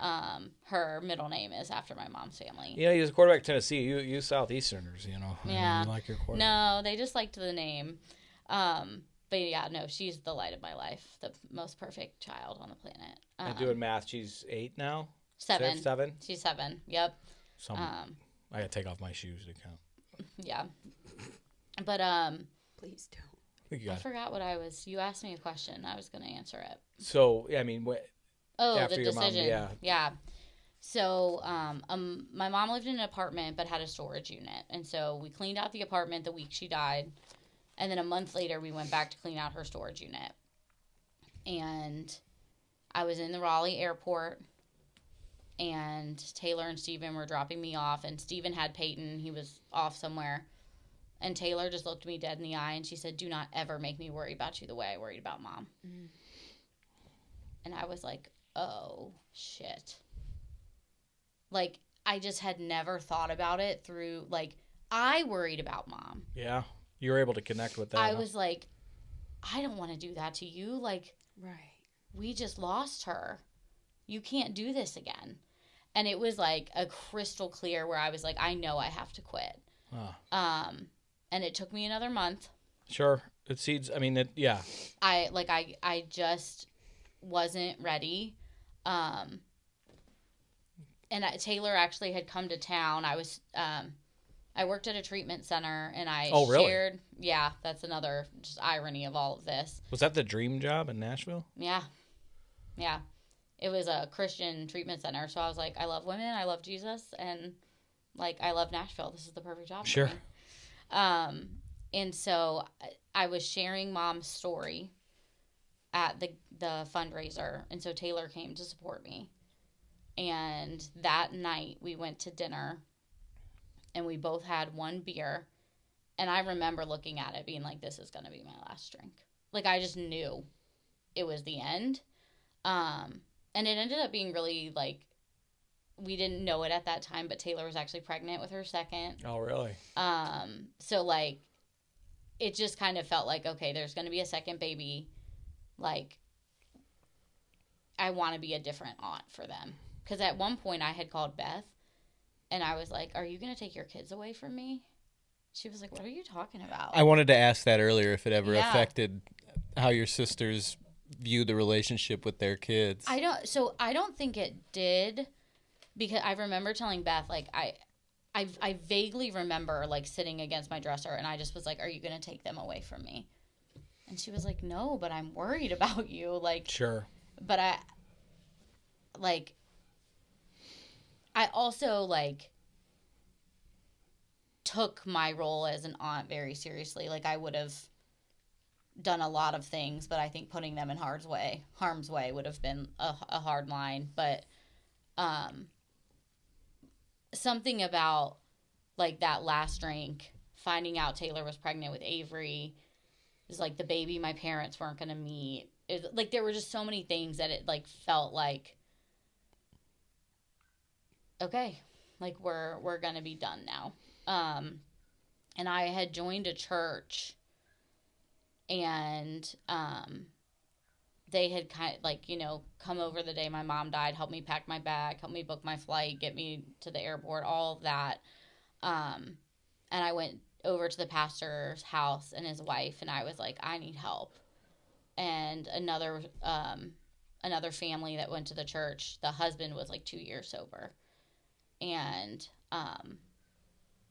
Her middle name is after my mom's family. You know, he was a quarterback at Tennessee. You Southeasterners, you know. Yeah. You like your quarterback. No, they just liked the name. But yeah, no, she's the light of my life, the most perfect child on the planet. And doing math, she's 8 now? 7. 6, 7? She's 7. Yep. I gotta take off my shoes to count. Yeah. But Please don't. You I got it. forgot what you asked me a question. I was going to answer it. So, I mean, Oh, after the your mom, decision. yeah. So, my mom lived in an apartment but had a storage unit. And so we cleaned out the apartment the week she died. And then a month later, we went back to clean out her storage unit. And I was in the Raleigh airport. And Taylor and Steven were dropping me off. And Steven had Peyton. He was off somewhere. And Taylor just looked me dead in the eye. And she said, do not ever make me worry about you the way I worried about Mom. Mm. And I was like, oh, shit. Like, I just had never thought about it through, like, I worried about Mom. Yeah. You were able to connect with that. I was like, I don't want to do that to you. Like, Right. we just lost her. You can't do this again. And it was like a crystal clear where I was like, I know I have to quit. And it took me another month. Sure. It seeds, I mean, yeah. I just wasn't ready. And Taylor actually had come to town. I worked at a treatment center and I shared. Yeah, that's another just irony of all of this. Was that the dream job in Nashville? Yeah. Yeah. It was a Christian treatment center. So I was like, I love women. I love Jesus. And like, I love Nashville. This is the perfect job for me. And so I was sharing Mom's story at the fundraiser. And so Taylor came to support me. And that night we went to dinner and we both had one beer. And I remember looking at it being like, this is going to be my last drink. Like, I just knew it was the end. And it ended up being really, like, we didn't know it at that time, but Taylor was actually pregnant with her second. Oh, really? So, like, it just kind of felt like, okay, there's going to be a second baby. Like, I want to be a different aunt for them. Because at one point I had called Beth, and I was like, are you going to take your kids away from me? She was like, what are you talking about? I wanted to ask that earlier, if it ever affected how your sisters view the relationship with their kids. I don't think it did, because I remember telling Beth, like, I vaguely remember, like, sitting against my dresser, and I just was like, are you going to take them away from me? And she was like, no, but I'm worried about you. Like, sure. But I also, like, took my role as an aunt very seriously. Like, I would have done a lot of things, but I think putting them in harm's way would have been a hard line. But something about, like, that last drink, finding out Taylor was pregnant with Avery, is like the baby my parents weren't going to meet. Like, there were just so many things that it, like, felt like, okay, like, we're going to be done now. And I had joined a church, and they had kind of like, come over the day my mom died, helped me pack my bag, helped me book my flight, get me to the airport, all of that. And I went over to the pastor's house and his wife, and I was like, I need help. And another family that went to the church, the husband was like 2 years sober. And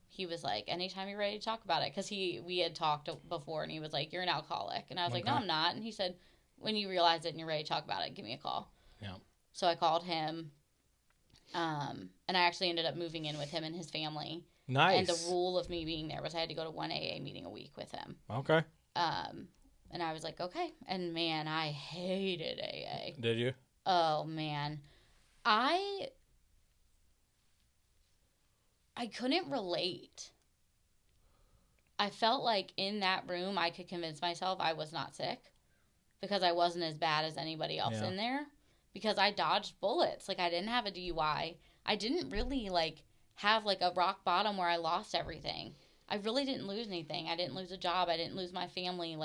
he was like, anytime you're ready to talk about it, because we had talked before, and he was like, you're an alcoholic. And I was like, no, I'm not. And he said, when you realize it and you're ready to talk about it, give me a call. Yeah. So I called him, and I actually ended up moving in with him and his family. Nice. And the rule of me being there was I had to go to one AA meeting a week with him. Okay. And I was like, okay. And man, I hated AA. Did you? Oh man, I couldn't relate. I felt like in that room I could convince myself I was not sick because I wasn't as bad as anybody else in there, because I dodged bullets. Like, I didn't have a DUI. I didn't really have a rock bottom where I lost everything. I really didn't lose anything. I didn't lose a job. I didn't lose my family.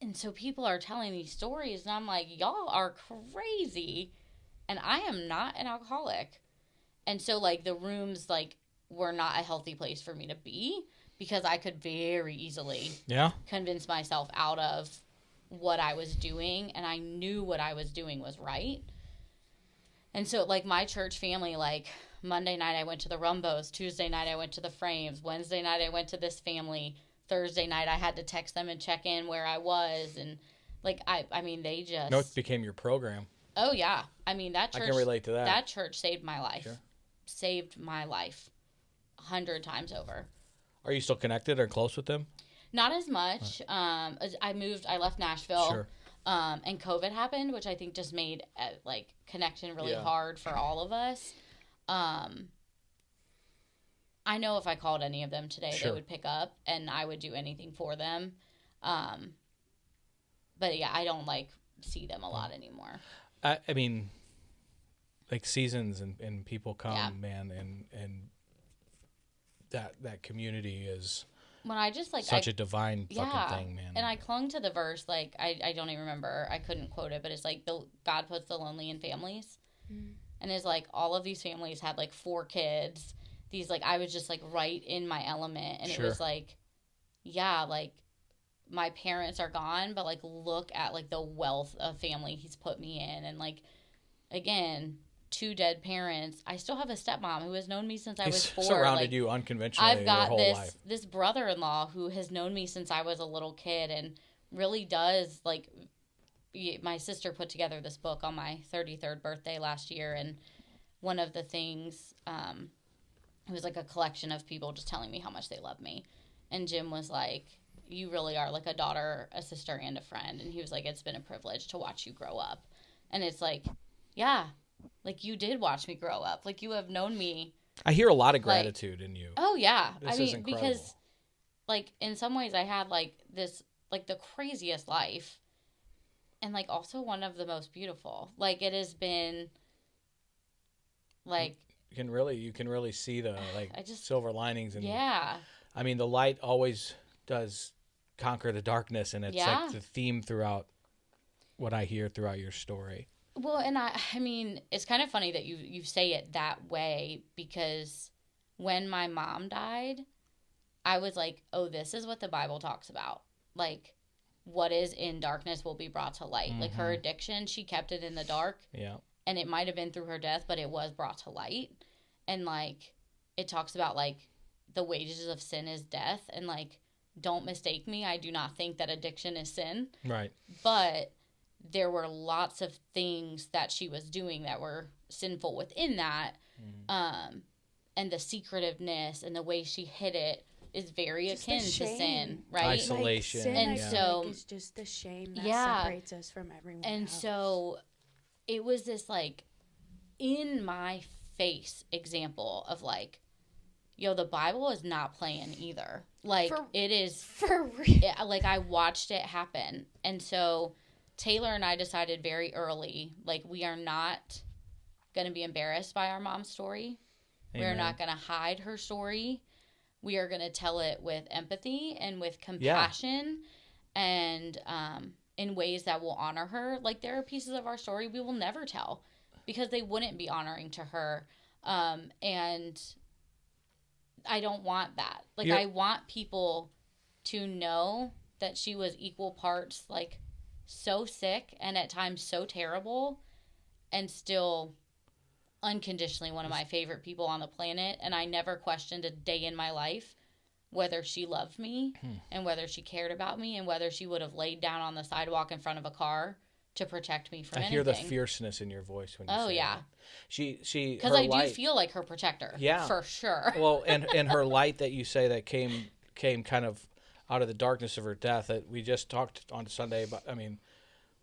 And so people are telling these stories, and I'm like, y'all are crazy. And I am not an alcoholic. And so, the rooms, were not a healthy place for me to be, because I could very easily convince myself out of what I was doing, and I knew what I was doing was right. And so, my church family, Monday night I went to the Rumbos, Tuesday night I went to the Frames, Wednesday night I went to this family, Thursday night I had to text them and check in where I was, and, they just... No, it became your program. Oh, yeah. That church... I can relate to that. That church saved my life. Sure. Saved my life 100 times over. Are you still connected or close with them? Not as much. I left Nashville. Sure. And COVID happened, which I think just made connection really hard for all of us. I know if I called any of them today, they would pick up, and I would do anything for them. But yeah, I don't see them a lot anymore. Seasons and people come, man, and that community is when I just such a divine fucking thing, man. And I clung to the verse, I don't even remember, I couldn't quote it, but it's God puts the lonely in families. And it's all of these families had 4 kids. These I was just right in my element, and it was my parents are gone, but look at the wealth of family he's put me in, and again, 2 dead parents. I still have a stepmom who has known me since I was 4. Surrounded you unconventionally I've got your whole life. This brother-in-law who has known me since I was a little kid, and really does my sister put together this book on my 33rd birthday last year, and one of the things, it was a collection of people just telling me how much they love me. And Jim was like, you really are a daughter, a sister, and a friend. And he was like, it's been a privilege to watch you grow up. And it's yeah, you did watch me grow up. You have known me. I hear a lot of gratitude in you. Oh, yeah. This is incredible. Because, in some ways I had, this, the craziest life. And, also one of the most beautiful. It has been, You can really see the silver linings, and yeah. The light always does conquer the darkness, and it's the theme throughout what I hear throughout your story. Well, and it's kind of funny that you say it that way, because when my mom died, I was like, oh, this is what the Bible talks about. What is in darkness will be brought to light. Mm-hmm. Her addiction, she kept it in the dark. Yeah. And it might have been through her death, but it was brought to light. And, it talks about, the wages of sin is death. And, don't mistake me. I do not think that addiction is sin. Right. But there were lots of things that she was doing that were sinful within that. Mm-hmm. And the secretiveness and the way she hid it is very just akin to sin, right? Isolation. Sin, and so it's just the shame that separates us from everyone and else. So it was this in my face example of the Bible is not playing either. It is for real. I watched it happen. And so Taylor and I decided very early, we are not going to be embarrassed by our mom's story. Amen. We're not going to hide her story. We are going to tell it with empathy and with compassion. and in ways that will honor her. Like, there are pieces of our story we will never tell because they wouldn't be honoring to her. And I don't want that. Like, I want people to know that she was equal parts, like, so sick and at times so terrible, and still unconditionally one of my favorite people on the planet. And I never questioned a day in my life whether she loved me and whether she cared about me and whether she would have laid down on the sidewalk in front of a car to protect me from anything. I hear the fierceness in your voice when you say that. She because I do feel like her protector. Yeah, for sure. Well, and her light that you say that came kind of out of the darkness of her death, that we just talked on Sunday about, I mean,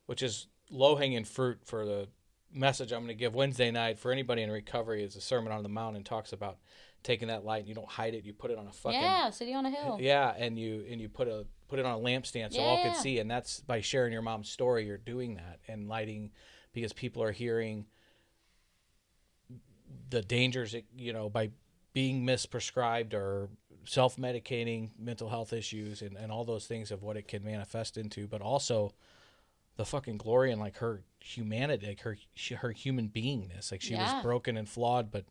which is low-hanging fruit for the message I'm going to give Wednesday night for anybody in recovery, is the Sermon on the Mount, and talks about taking that light and you don't hide it, you put it on a fucking city on a hill. Yeah, and you put it on a lampstand so all can see, and that's by sharing your mom's story. You're doing that and lighting, because people are hearing the dangers, by being misprescribed or self-medicating mental health issues and all those things of what it can manifest into, but also the fucking glory and like her humanity, like her human beingness. Like she was broken and flawed, but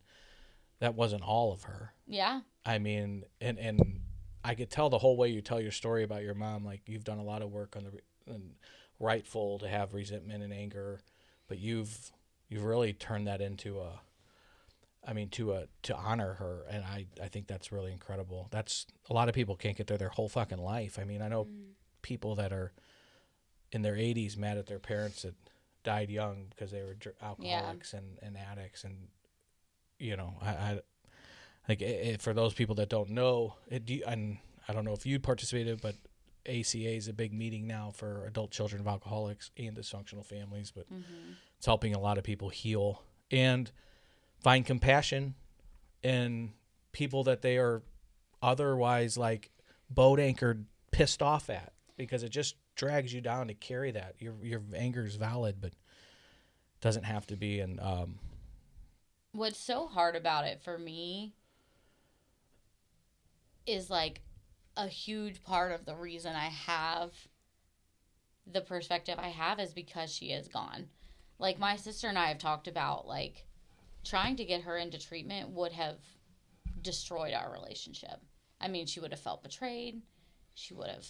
that wasn't all of her. Yeah. I mean, and I could tell the whole way you tell your story about your mom, like you've done a lot of work on and rightful to have resentment and anger, but you've really turned that into to honor her, and I think that's really incredible. That's, a lot of people can't get there their whole fucking life. I mean, I know people that are in their 80s mad at their parents that died young because they were alcoholics and addicts, and I like for those people that don't know it, and I don't know if you participated, but ACA is a big meeting now for adult children of alcoholics and dysfunctional families, but it's helping a lot of people heal and find compassion in people that they are otherwise like boat anchored, pissed off at, because it just drags you down to carry that. Your anger is valid, but doesn't have to be. And what's so hard about it for me is like a huge part of the reason I have the perspective I have is because she is gone. Like, my sister and I have talked about, like, trying to get her into treatment would have destroyed our relationship. I mean, she would have felt betrayed. She would have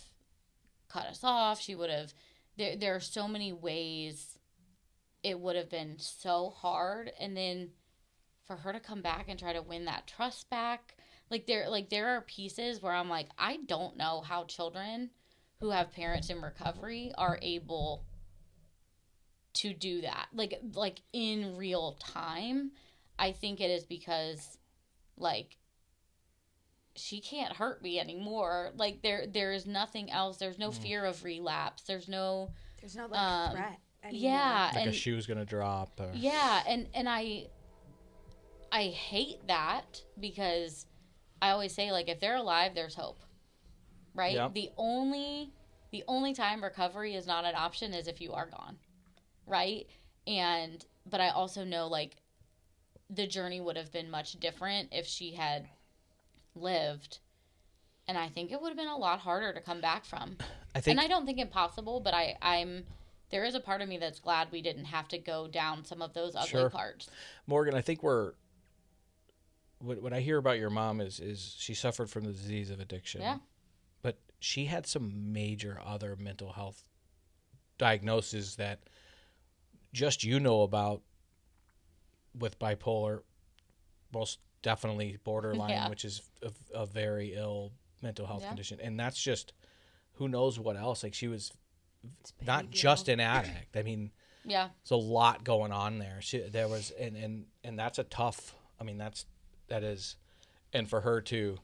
cut us off. She would have... There are so many ways it would have been so hard. And then for her to come back and try to win that trust back... there are pieces where I'm like, I don't know how children who have parents in recovery are able to do that. Like in real time. I think it is because, like, she can't hurt me anymore. Like, there is nothing else. There's no fear of relapse. There's no like threat anymore. Yeah. Like a shoe's gonna drop. Or... Yeah, and I hate that, because I always say, like, if they're alive, there's hope. Right? Yep. The only time recovery is not an option is if you are gone. Right? But I also know, like, the journey would have been much different if she had lived. And I think it would have been a lot harder to come back from. And I don't think impossible, but there is a part of me that's glad we didn't have to go down some of those ugly parts. Morgan, I think what I hear about your mom is she suffered from the disease of addiction. Yeah. But she had some major other mental health diagnoses that just about, with bipolar, most definitely borderline, which is a very ill mental health condition. And that's just, who knows what else. Like, she was not just an addict. I mean, there's a lot going on there. There was, and that's a tough, I mean, that is, and for her to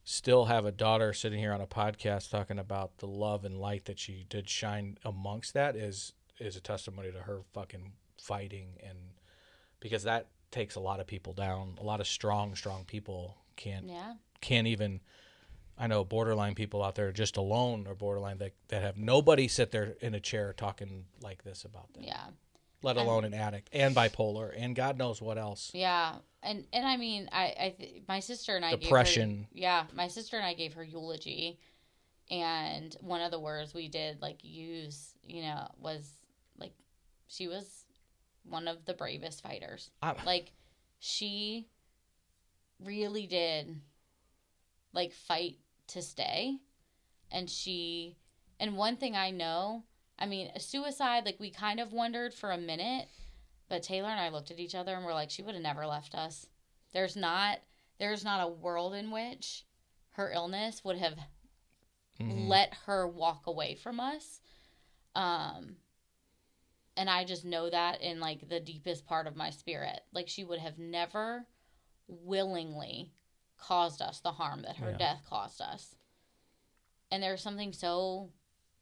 still have a daughter sitting here on a podcast talking about the love and light that she did shine amongst that is a testimony to her fucking fighting, and because that takes a lot of people down. A lot of strong people can't even. I know borderline people out there just alone or borderline that have nobody sit there in a chair talking like this about them. Yeah. Let alone an addict and bipolar and God knows what else. Yeah. And I mean, my sister and I depression. my sister and I gave her eulogy, And one of the words we did, like, use, you know, was, like, she was one of the bravest fighters. Like, she really did, like, fight to stay. And one thing I know, I mean, suicide, like, we kind of wondered for a minute, but Taylor and I looked at each other and we're like, she would have never left us. There's not a world in which her illness would have let her walk away from us. And I just know that in, like, the deepest part of my spirit. Like, she would have never willingly caused us the harm that her death caused us. And there's something so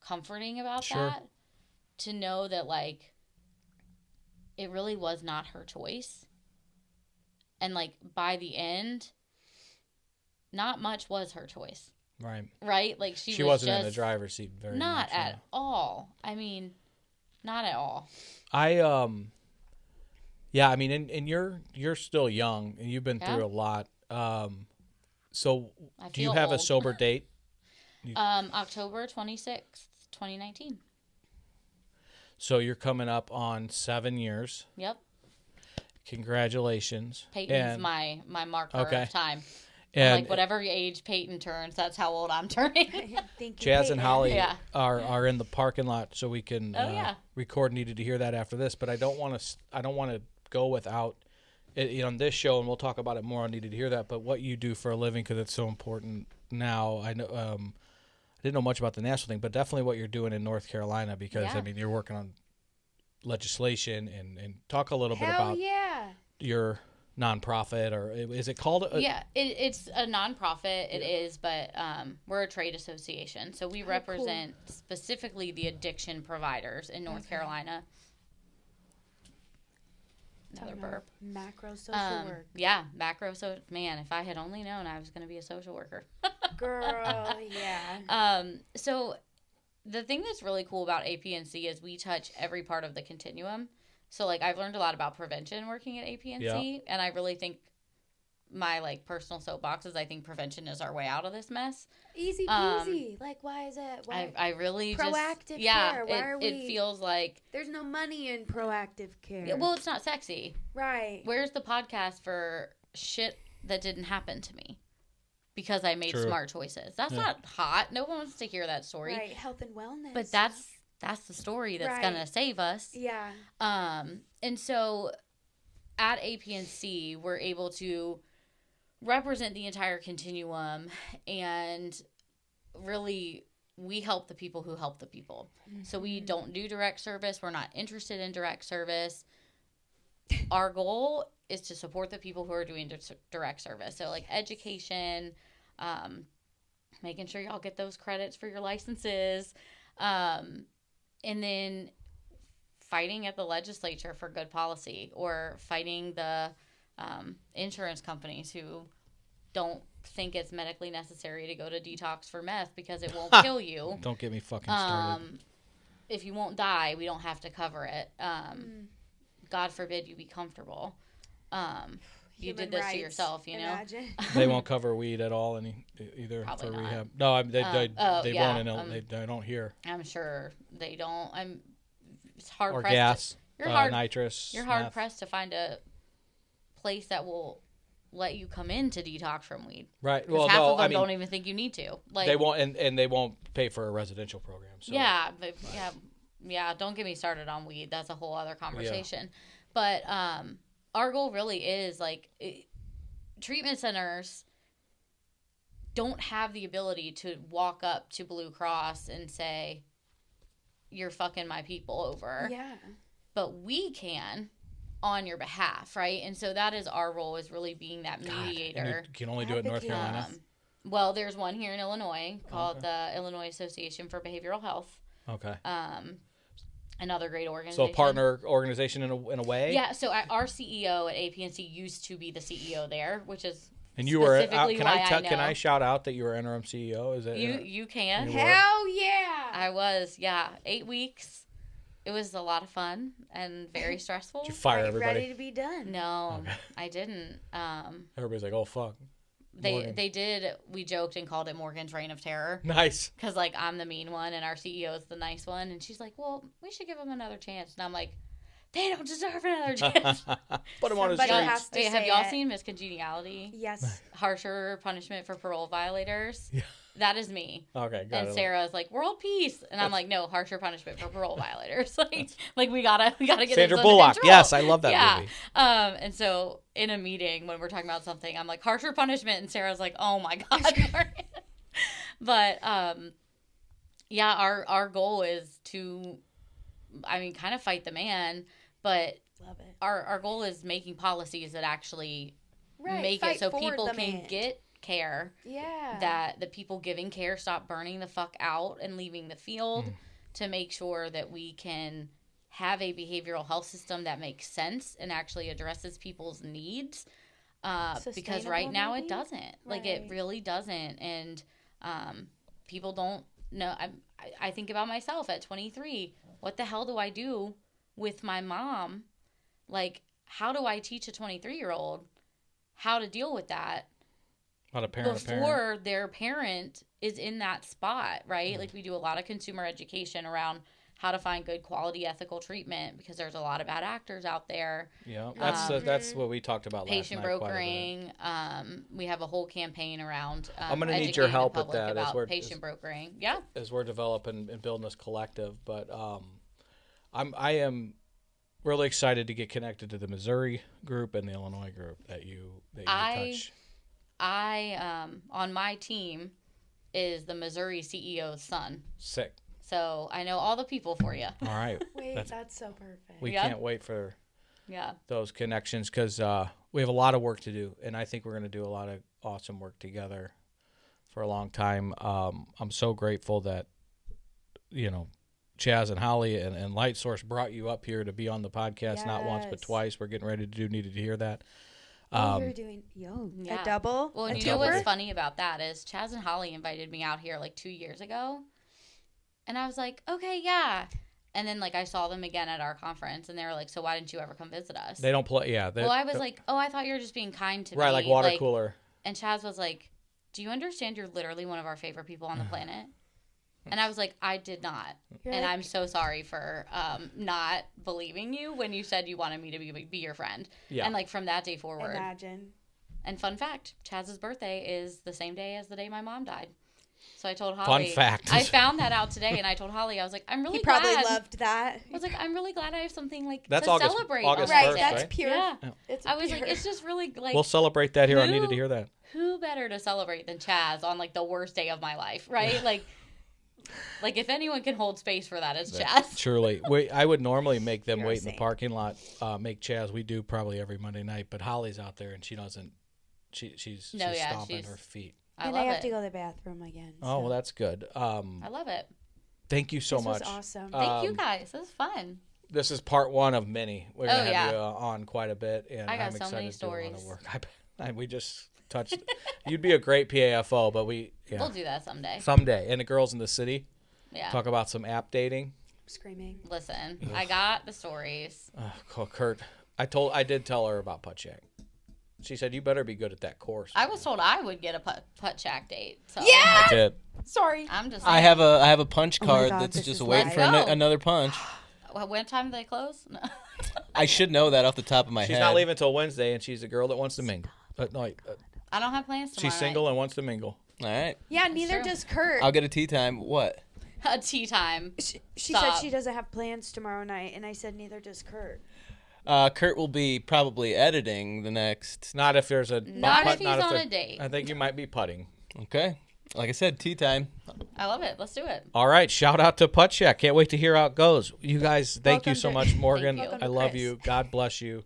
comforting about that, to know that, like, it really was not her choice. And, like, by the end, not much was her choice. Right? Like, she wasn't just in the driver's seat very much. Not at all. I mean, not at all. I mean, and you're still young and you've been through a lot. So do you have a sober date? October 26th, 2019. So you're coming up on 7 years. Yep. Congratulations. Peyton's my marker of time. And like, whatever age Peyton turns, that's how old I'm turning. Jazz and Holly are in the parking lot, so we can record Needed to Hear That after this. But I don't want to go without it on this show, and we'll talk about it more on Needed to Hear That. But what you do for a living, because it's so important now. I know I didn't know much about the national thing, but definitely what you're doing in North Carolina, because I mean, you're working on legislation, and talk a little bit about your nonprofit, or is it called? It's a nonprofit. It is, but we're a trade association, so we represent specifically the addiction providers in North Carolina. Another burp. Macro social work. Yeah, macro. So, man, if I had only known I was going to be a social worker. Girl, yeah. So the thing that's really cool about APNC is we touch every part of the continuum. So, like, I've learned a lot about prevention working at APNC, and I really think my, like, personal soapbox is I think prevention is our way out of this mess. Easy peasy. Like, why is it? Why? I really proactive care. Why are we? It feels like there's no money in proactive care. Yeah, well, it's not sexy. Right. Where's the podcast for shit that didn't happen to me because I made smart choices? That's not hot. No one wants to hear that story. Right. Health and wellness. But that's the story that's going to save us. Yeah. And so at APNC, we're able to represent the entire continuum, and really we help the people who help the people. Mm-hmm. So we don't do direct service. We're not interested in direct service. Our goal is to support the people who are doing direct service. So, like, education, making sure y'all get those credits for your licenses, and then fighting at the legislature for good policy, or fighting the insurance companies who don't think it's medically necessary to go to detox for meth because it won't kill you. Don't get me fucking started. If you won't die, we don't have to cover it. God forbid you be comfortable. You did this to yourself, you know? They won't cover weed at all either. Probably for not. rehab. No, they won't. They don't hear. I'm sure they don't. It's hard or pressed. Gas. You're nitrous. You're hard pressed to find a place that will let you come in to detox from weed. Right. Well, half of them don't even think you need to. Like, they won't, and they won't pay for a residential program. So. Yeah, don't get me started on weed. That's a whole other conversation. Yeah. But our goal really is, like, treatment centers don't have the ability to walk up to Blue Cross and say, you're fucking my people over. Yeah. But we can on your behalf, right? And so that is our role, is really being that mediator. And you can only do it in North Carolina? Well, there's one here in Illinois called the Illinois Association for Behavioral Health. Okay. Another great organization. So a partner organization in a way? Yeah, so our CEO at APNC used to be the CEO there, which is and you were can I shout out that you were interim CEO? Is it you can? Hell yeah! I was 8 weeks. It was a lot of fun and very stressful. Did you fire everybody? Ready to be done? No, okay. I didn't. Everybody's like, "Oh fuck." we joked and called it Morgan's Reign of Terror. Nice. Because, like, I'm the mean one and our CEO is the nice one. And she's like, well, we should give him another chance. And I'm like, they don't deserve another chance. Put him on his Somebody streets. has to Wait, have say y'all it. seen Miss Congeniality? Yes. Harsher punishment for parole violators? Yeah. That is me. Okay, got And it. Sarah's like, world peace. And I'm like, no, harsher punishment for parole violators. like we gotta get this Sandra under Bullock. control. Yes, I love that yeah. movie. And so in a meeting when we're talking about something, I'm like, harsher punishment, and Sarah's like, oh my God. But yeah, our goal is to, I mean, kind of fight the man, but Love it. our goal is making policies that actually make fight it so for people the can man. get care. Yeah. That the people giving care stop burning the fuck out and leaving the field, to make sure that we can have a behavioral health system that makes sense and actually addresses people's needs. Because right now it doesn't. Like, it Right. really doesn't. And people don't know. I think about myself at 23. What the hell do I do with my mom? Like, how do I teach a 23-year-old how to deal with that? How to parent a parent. Before their parent is in that spot, right? Like, we do a lot of consumer education around how to find good quality ethical treatment, because there's a lot of bad actors out there. Yeah, that's what we talked about Patient last night. quite a bit. brokering. We have a whole campaign around I'm gonna need educating your the help with public that as about we're- patient brokering. Yeah. As we're developing and building this collective. But I am really excited to get connected to the Missouri group and the Illinois group that you touch. I on my team is the Missouri CEO's son. Sick. So I know all the people for you. All right. Wait, that's so perfect. We Yeah. can't wait for Yeah. those connections, because we have a lot of work to do, and I think we're going to do a lot of awesome work together for a long time. I'm so grateful that, Chaz and Holly and Light Source brought you up here to be on the podcast, not once but Yes. twice. We're getting ready to do Needed to Hear That. You're doing Yeah. a double. Well, a and you know what's twofer? funny about that is Chaz and Holly invited me out here like 2 years ago. And I was like, okay, yeah. And then, like, I saw them again at our conference, and they were like, so why didn't you ever come visit us? They don't play. Yeah. Well, I was like, oh, I thought you were just being kind to me. right, like water cooler. And Chaz was like, do you understand you're literally one of our favorite people on the planet? And I was like, I did not. You're And like- I'm so sorry for not believing you when you said you wanted me to be your friend. Yeah. And, like, from that day forward. Imagine. And fun fact, Chaz's birthday is the same day as the day my mom died. So I told Holly. Fun fact. I found that out today, and I told Holly, I was like, I'm really He probably glad. loved that. I was like, I'm really glad I have something like That's to August- celebrate. August on Right, that 1st, day. that's right? pure. Yeah. It's I was pure. like, it's just really like. We'll celebrate that here on who- Needed to Hear That. Who better to celebrate than Chaz on like the worst day of my life, right? Like if anyone can hold space for that, it's Chaz. Truly. I would normally make them You're a wait in the saint. parking lot, make Chaz. We do probably every Monday night, but Holly's out there and she doesn't. She's No, yeah, stomping she's- her feet. I and love I have it. to go to the bathroom again. Oh, well, so. that's good. I love it. Thank you so This much. was awesome. Thank you guys. This is fun. This is part one of many. We're gonna Oh, have yeah. you on quite a bit, and I got I'm so excited many to do a lot of stories. work. We just touched. You'd be a great PAFO, but yeah, We'll do that someday. someday. And the girls in the city Yeah. talk about some app dating. Screaming. Listen, I got the stories. Kurt, I did tell her about Putt Shack. She said, "You better be good at that course." I was told I would get a putt shack date. So Yeah! I did. Sorry. I'm just. I have a punch my card God, that's this just is waiting live. for Let's go. another punch. When time do they close? No. I should know that off the top of my She's head. not leaving until Wednesday, and she's a girl that wants to mingle. I don't have plans tomorrow. She's single and wants to mingle. All right, Yeah, neither true. does Kurt. I'll get a tea time. What? A tea time. She Stop. said she doesn't have plans tomorrow night, and I said neither does Kurt. Kurt will be probably editing the next. Not if there's a. Not if he's on there- a date. I think you might be putting. Okay, like I said, tea time. I love it. Let's do it. All right, shout out to Putt Shack. Can't wait to hear how it goes. You guys, thank you Welcome so to- much, Morgan. Thank you. I love Chris. you. God bless you.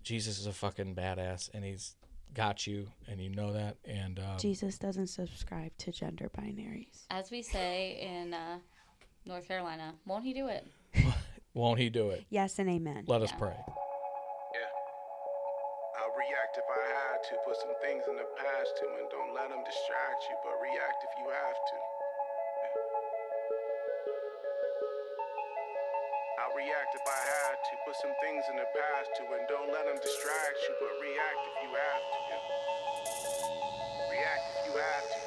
Jesus is a fucking badass, and he's got you, and you know that. And Jesus doesn't subscribe to gender binaries. As we say in North Carolina, won't he do it? won't he do it? Yes and amen. Let us Yeah. pray. I'll react if I had to. Put some things in the past too, and don't let them distract you, but react if you have to. I'll react if I had to. Put some things in the past too, and don't let them distract you, but react if you have to. bad.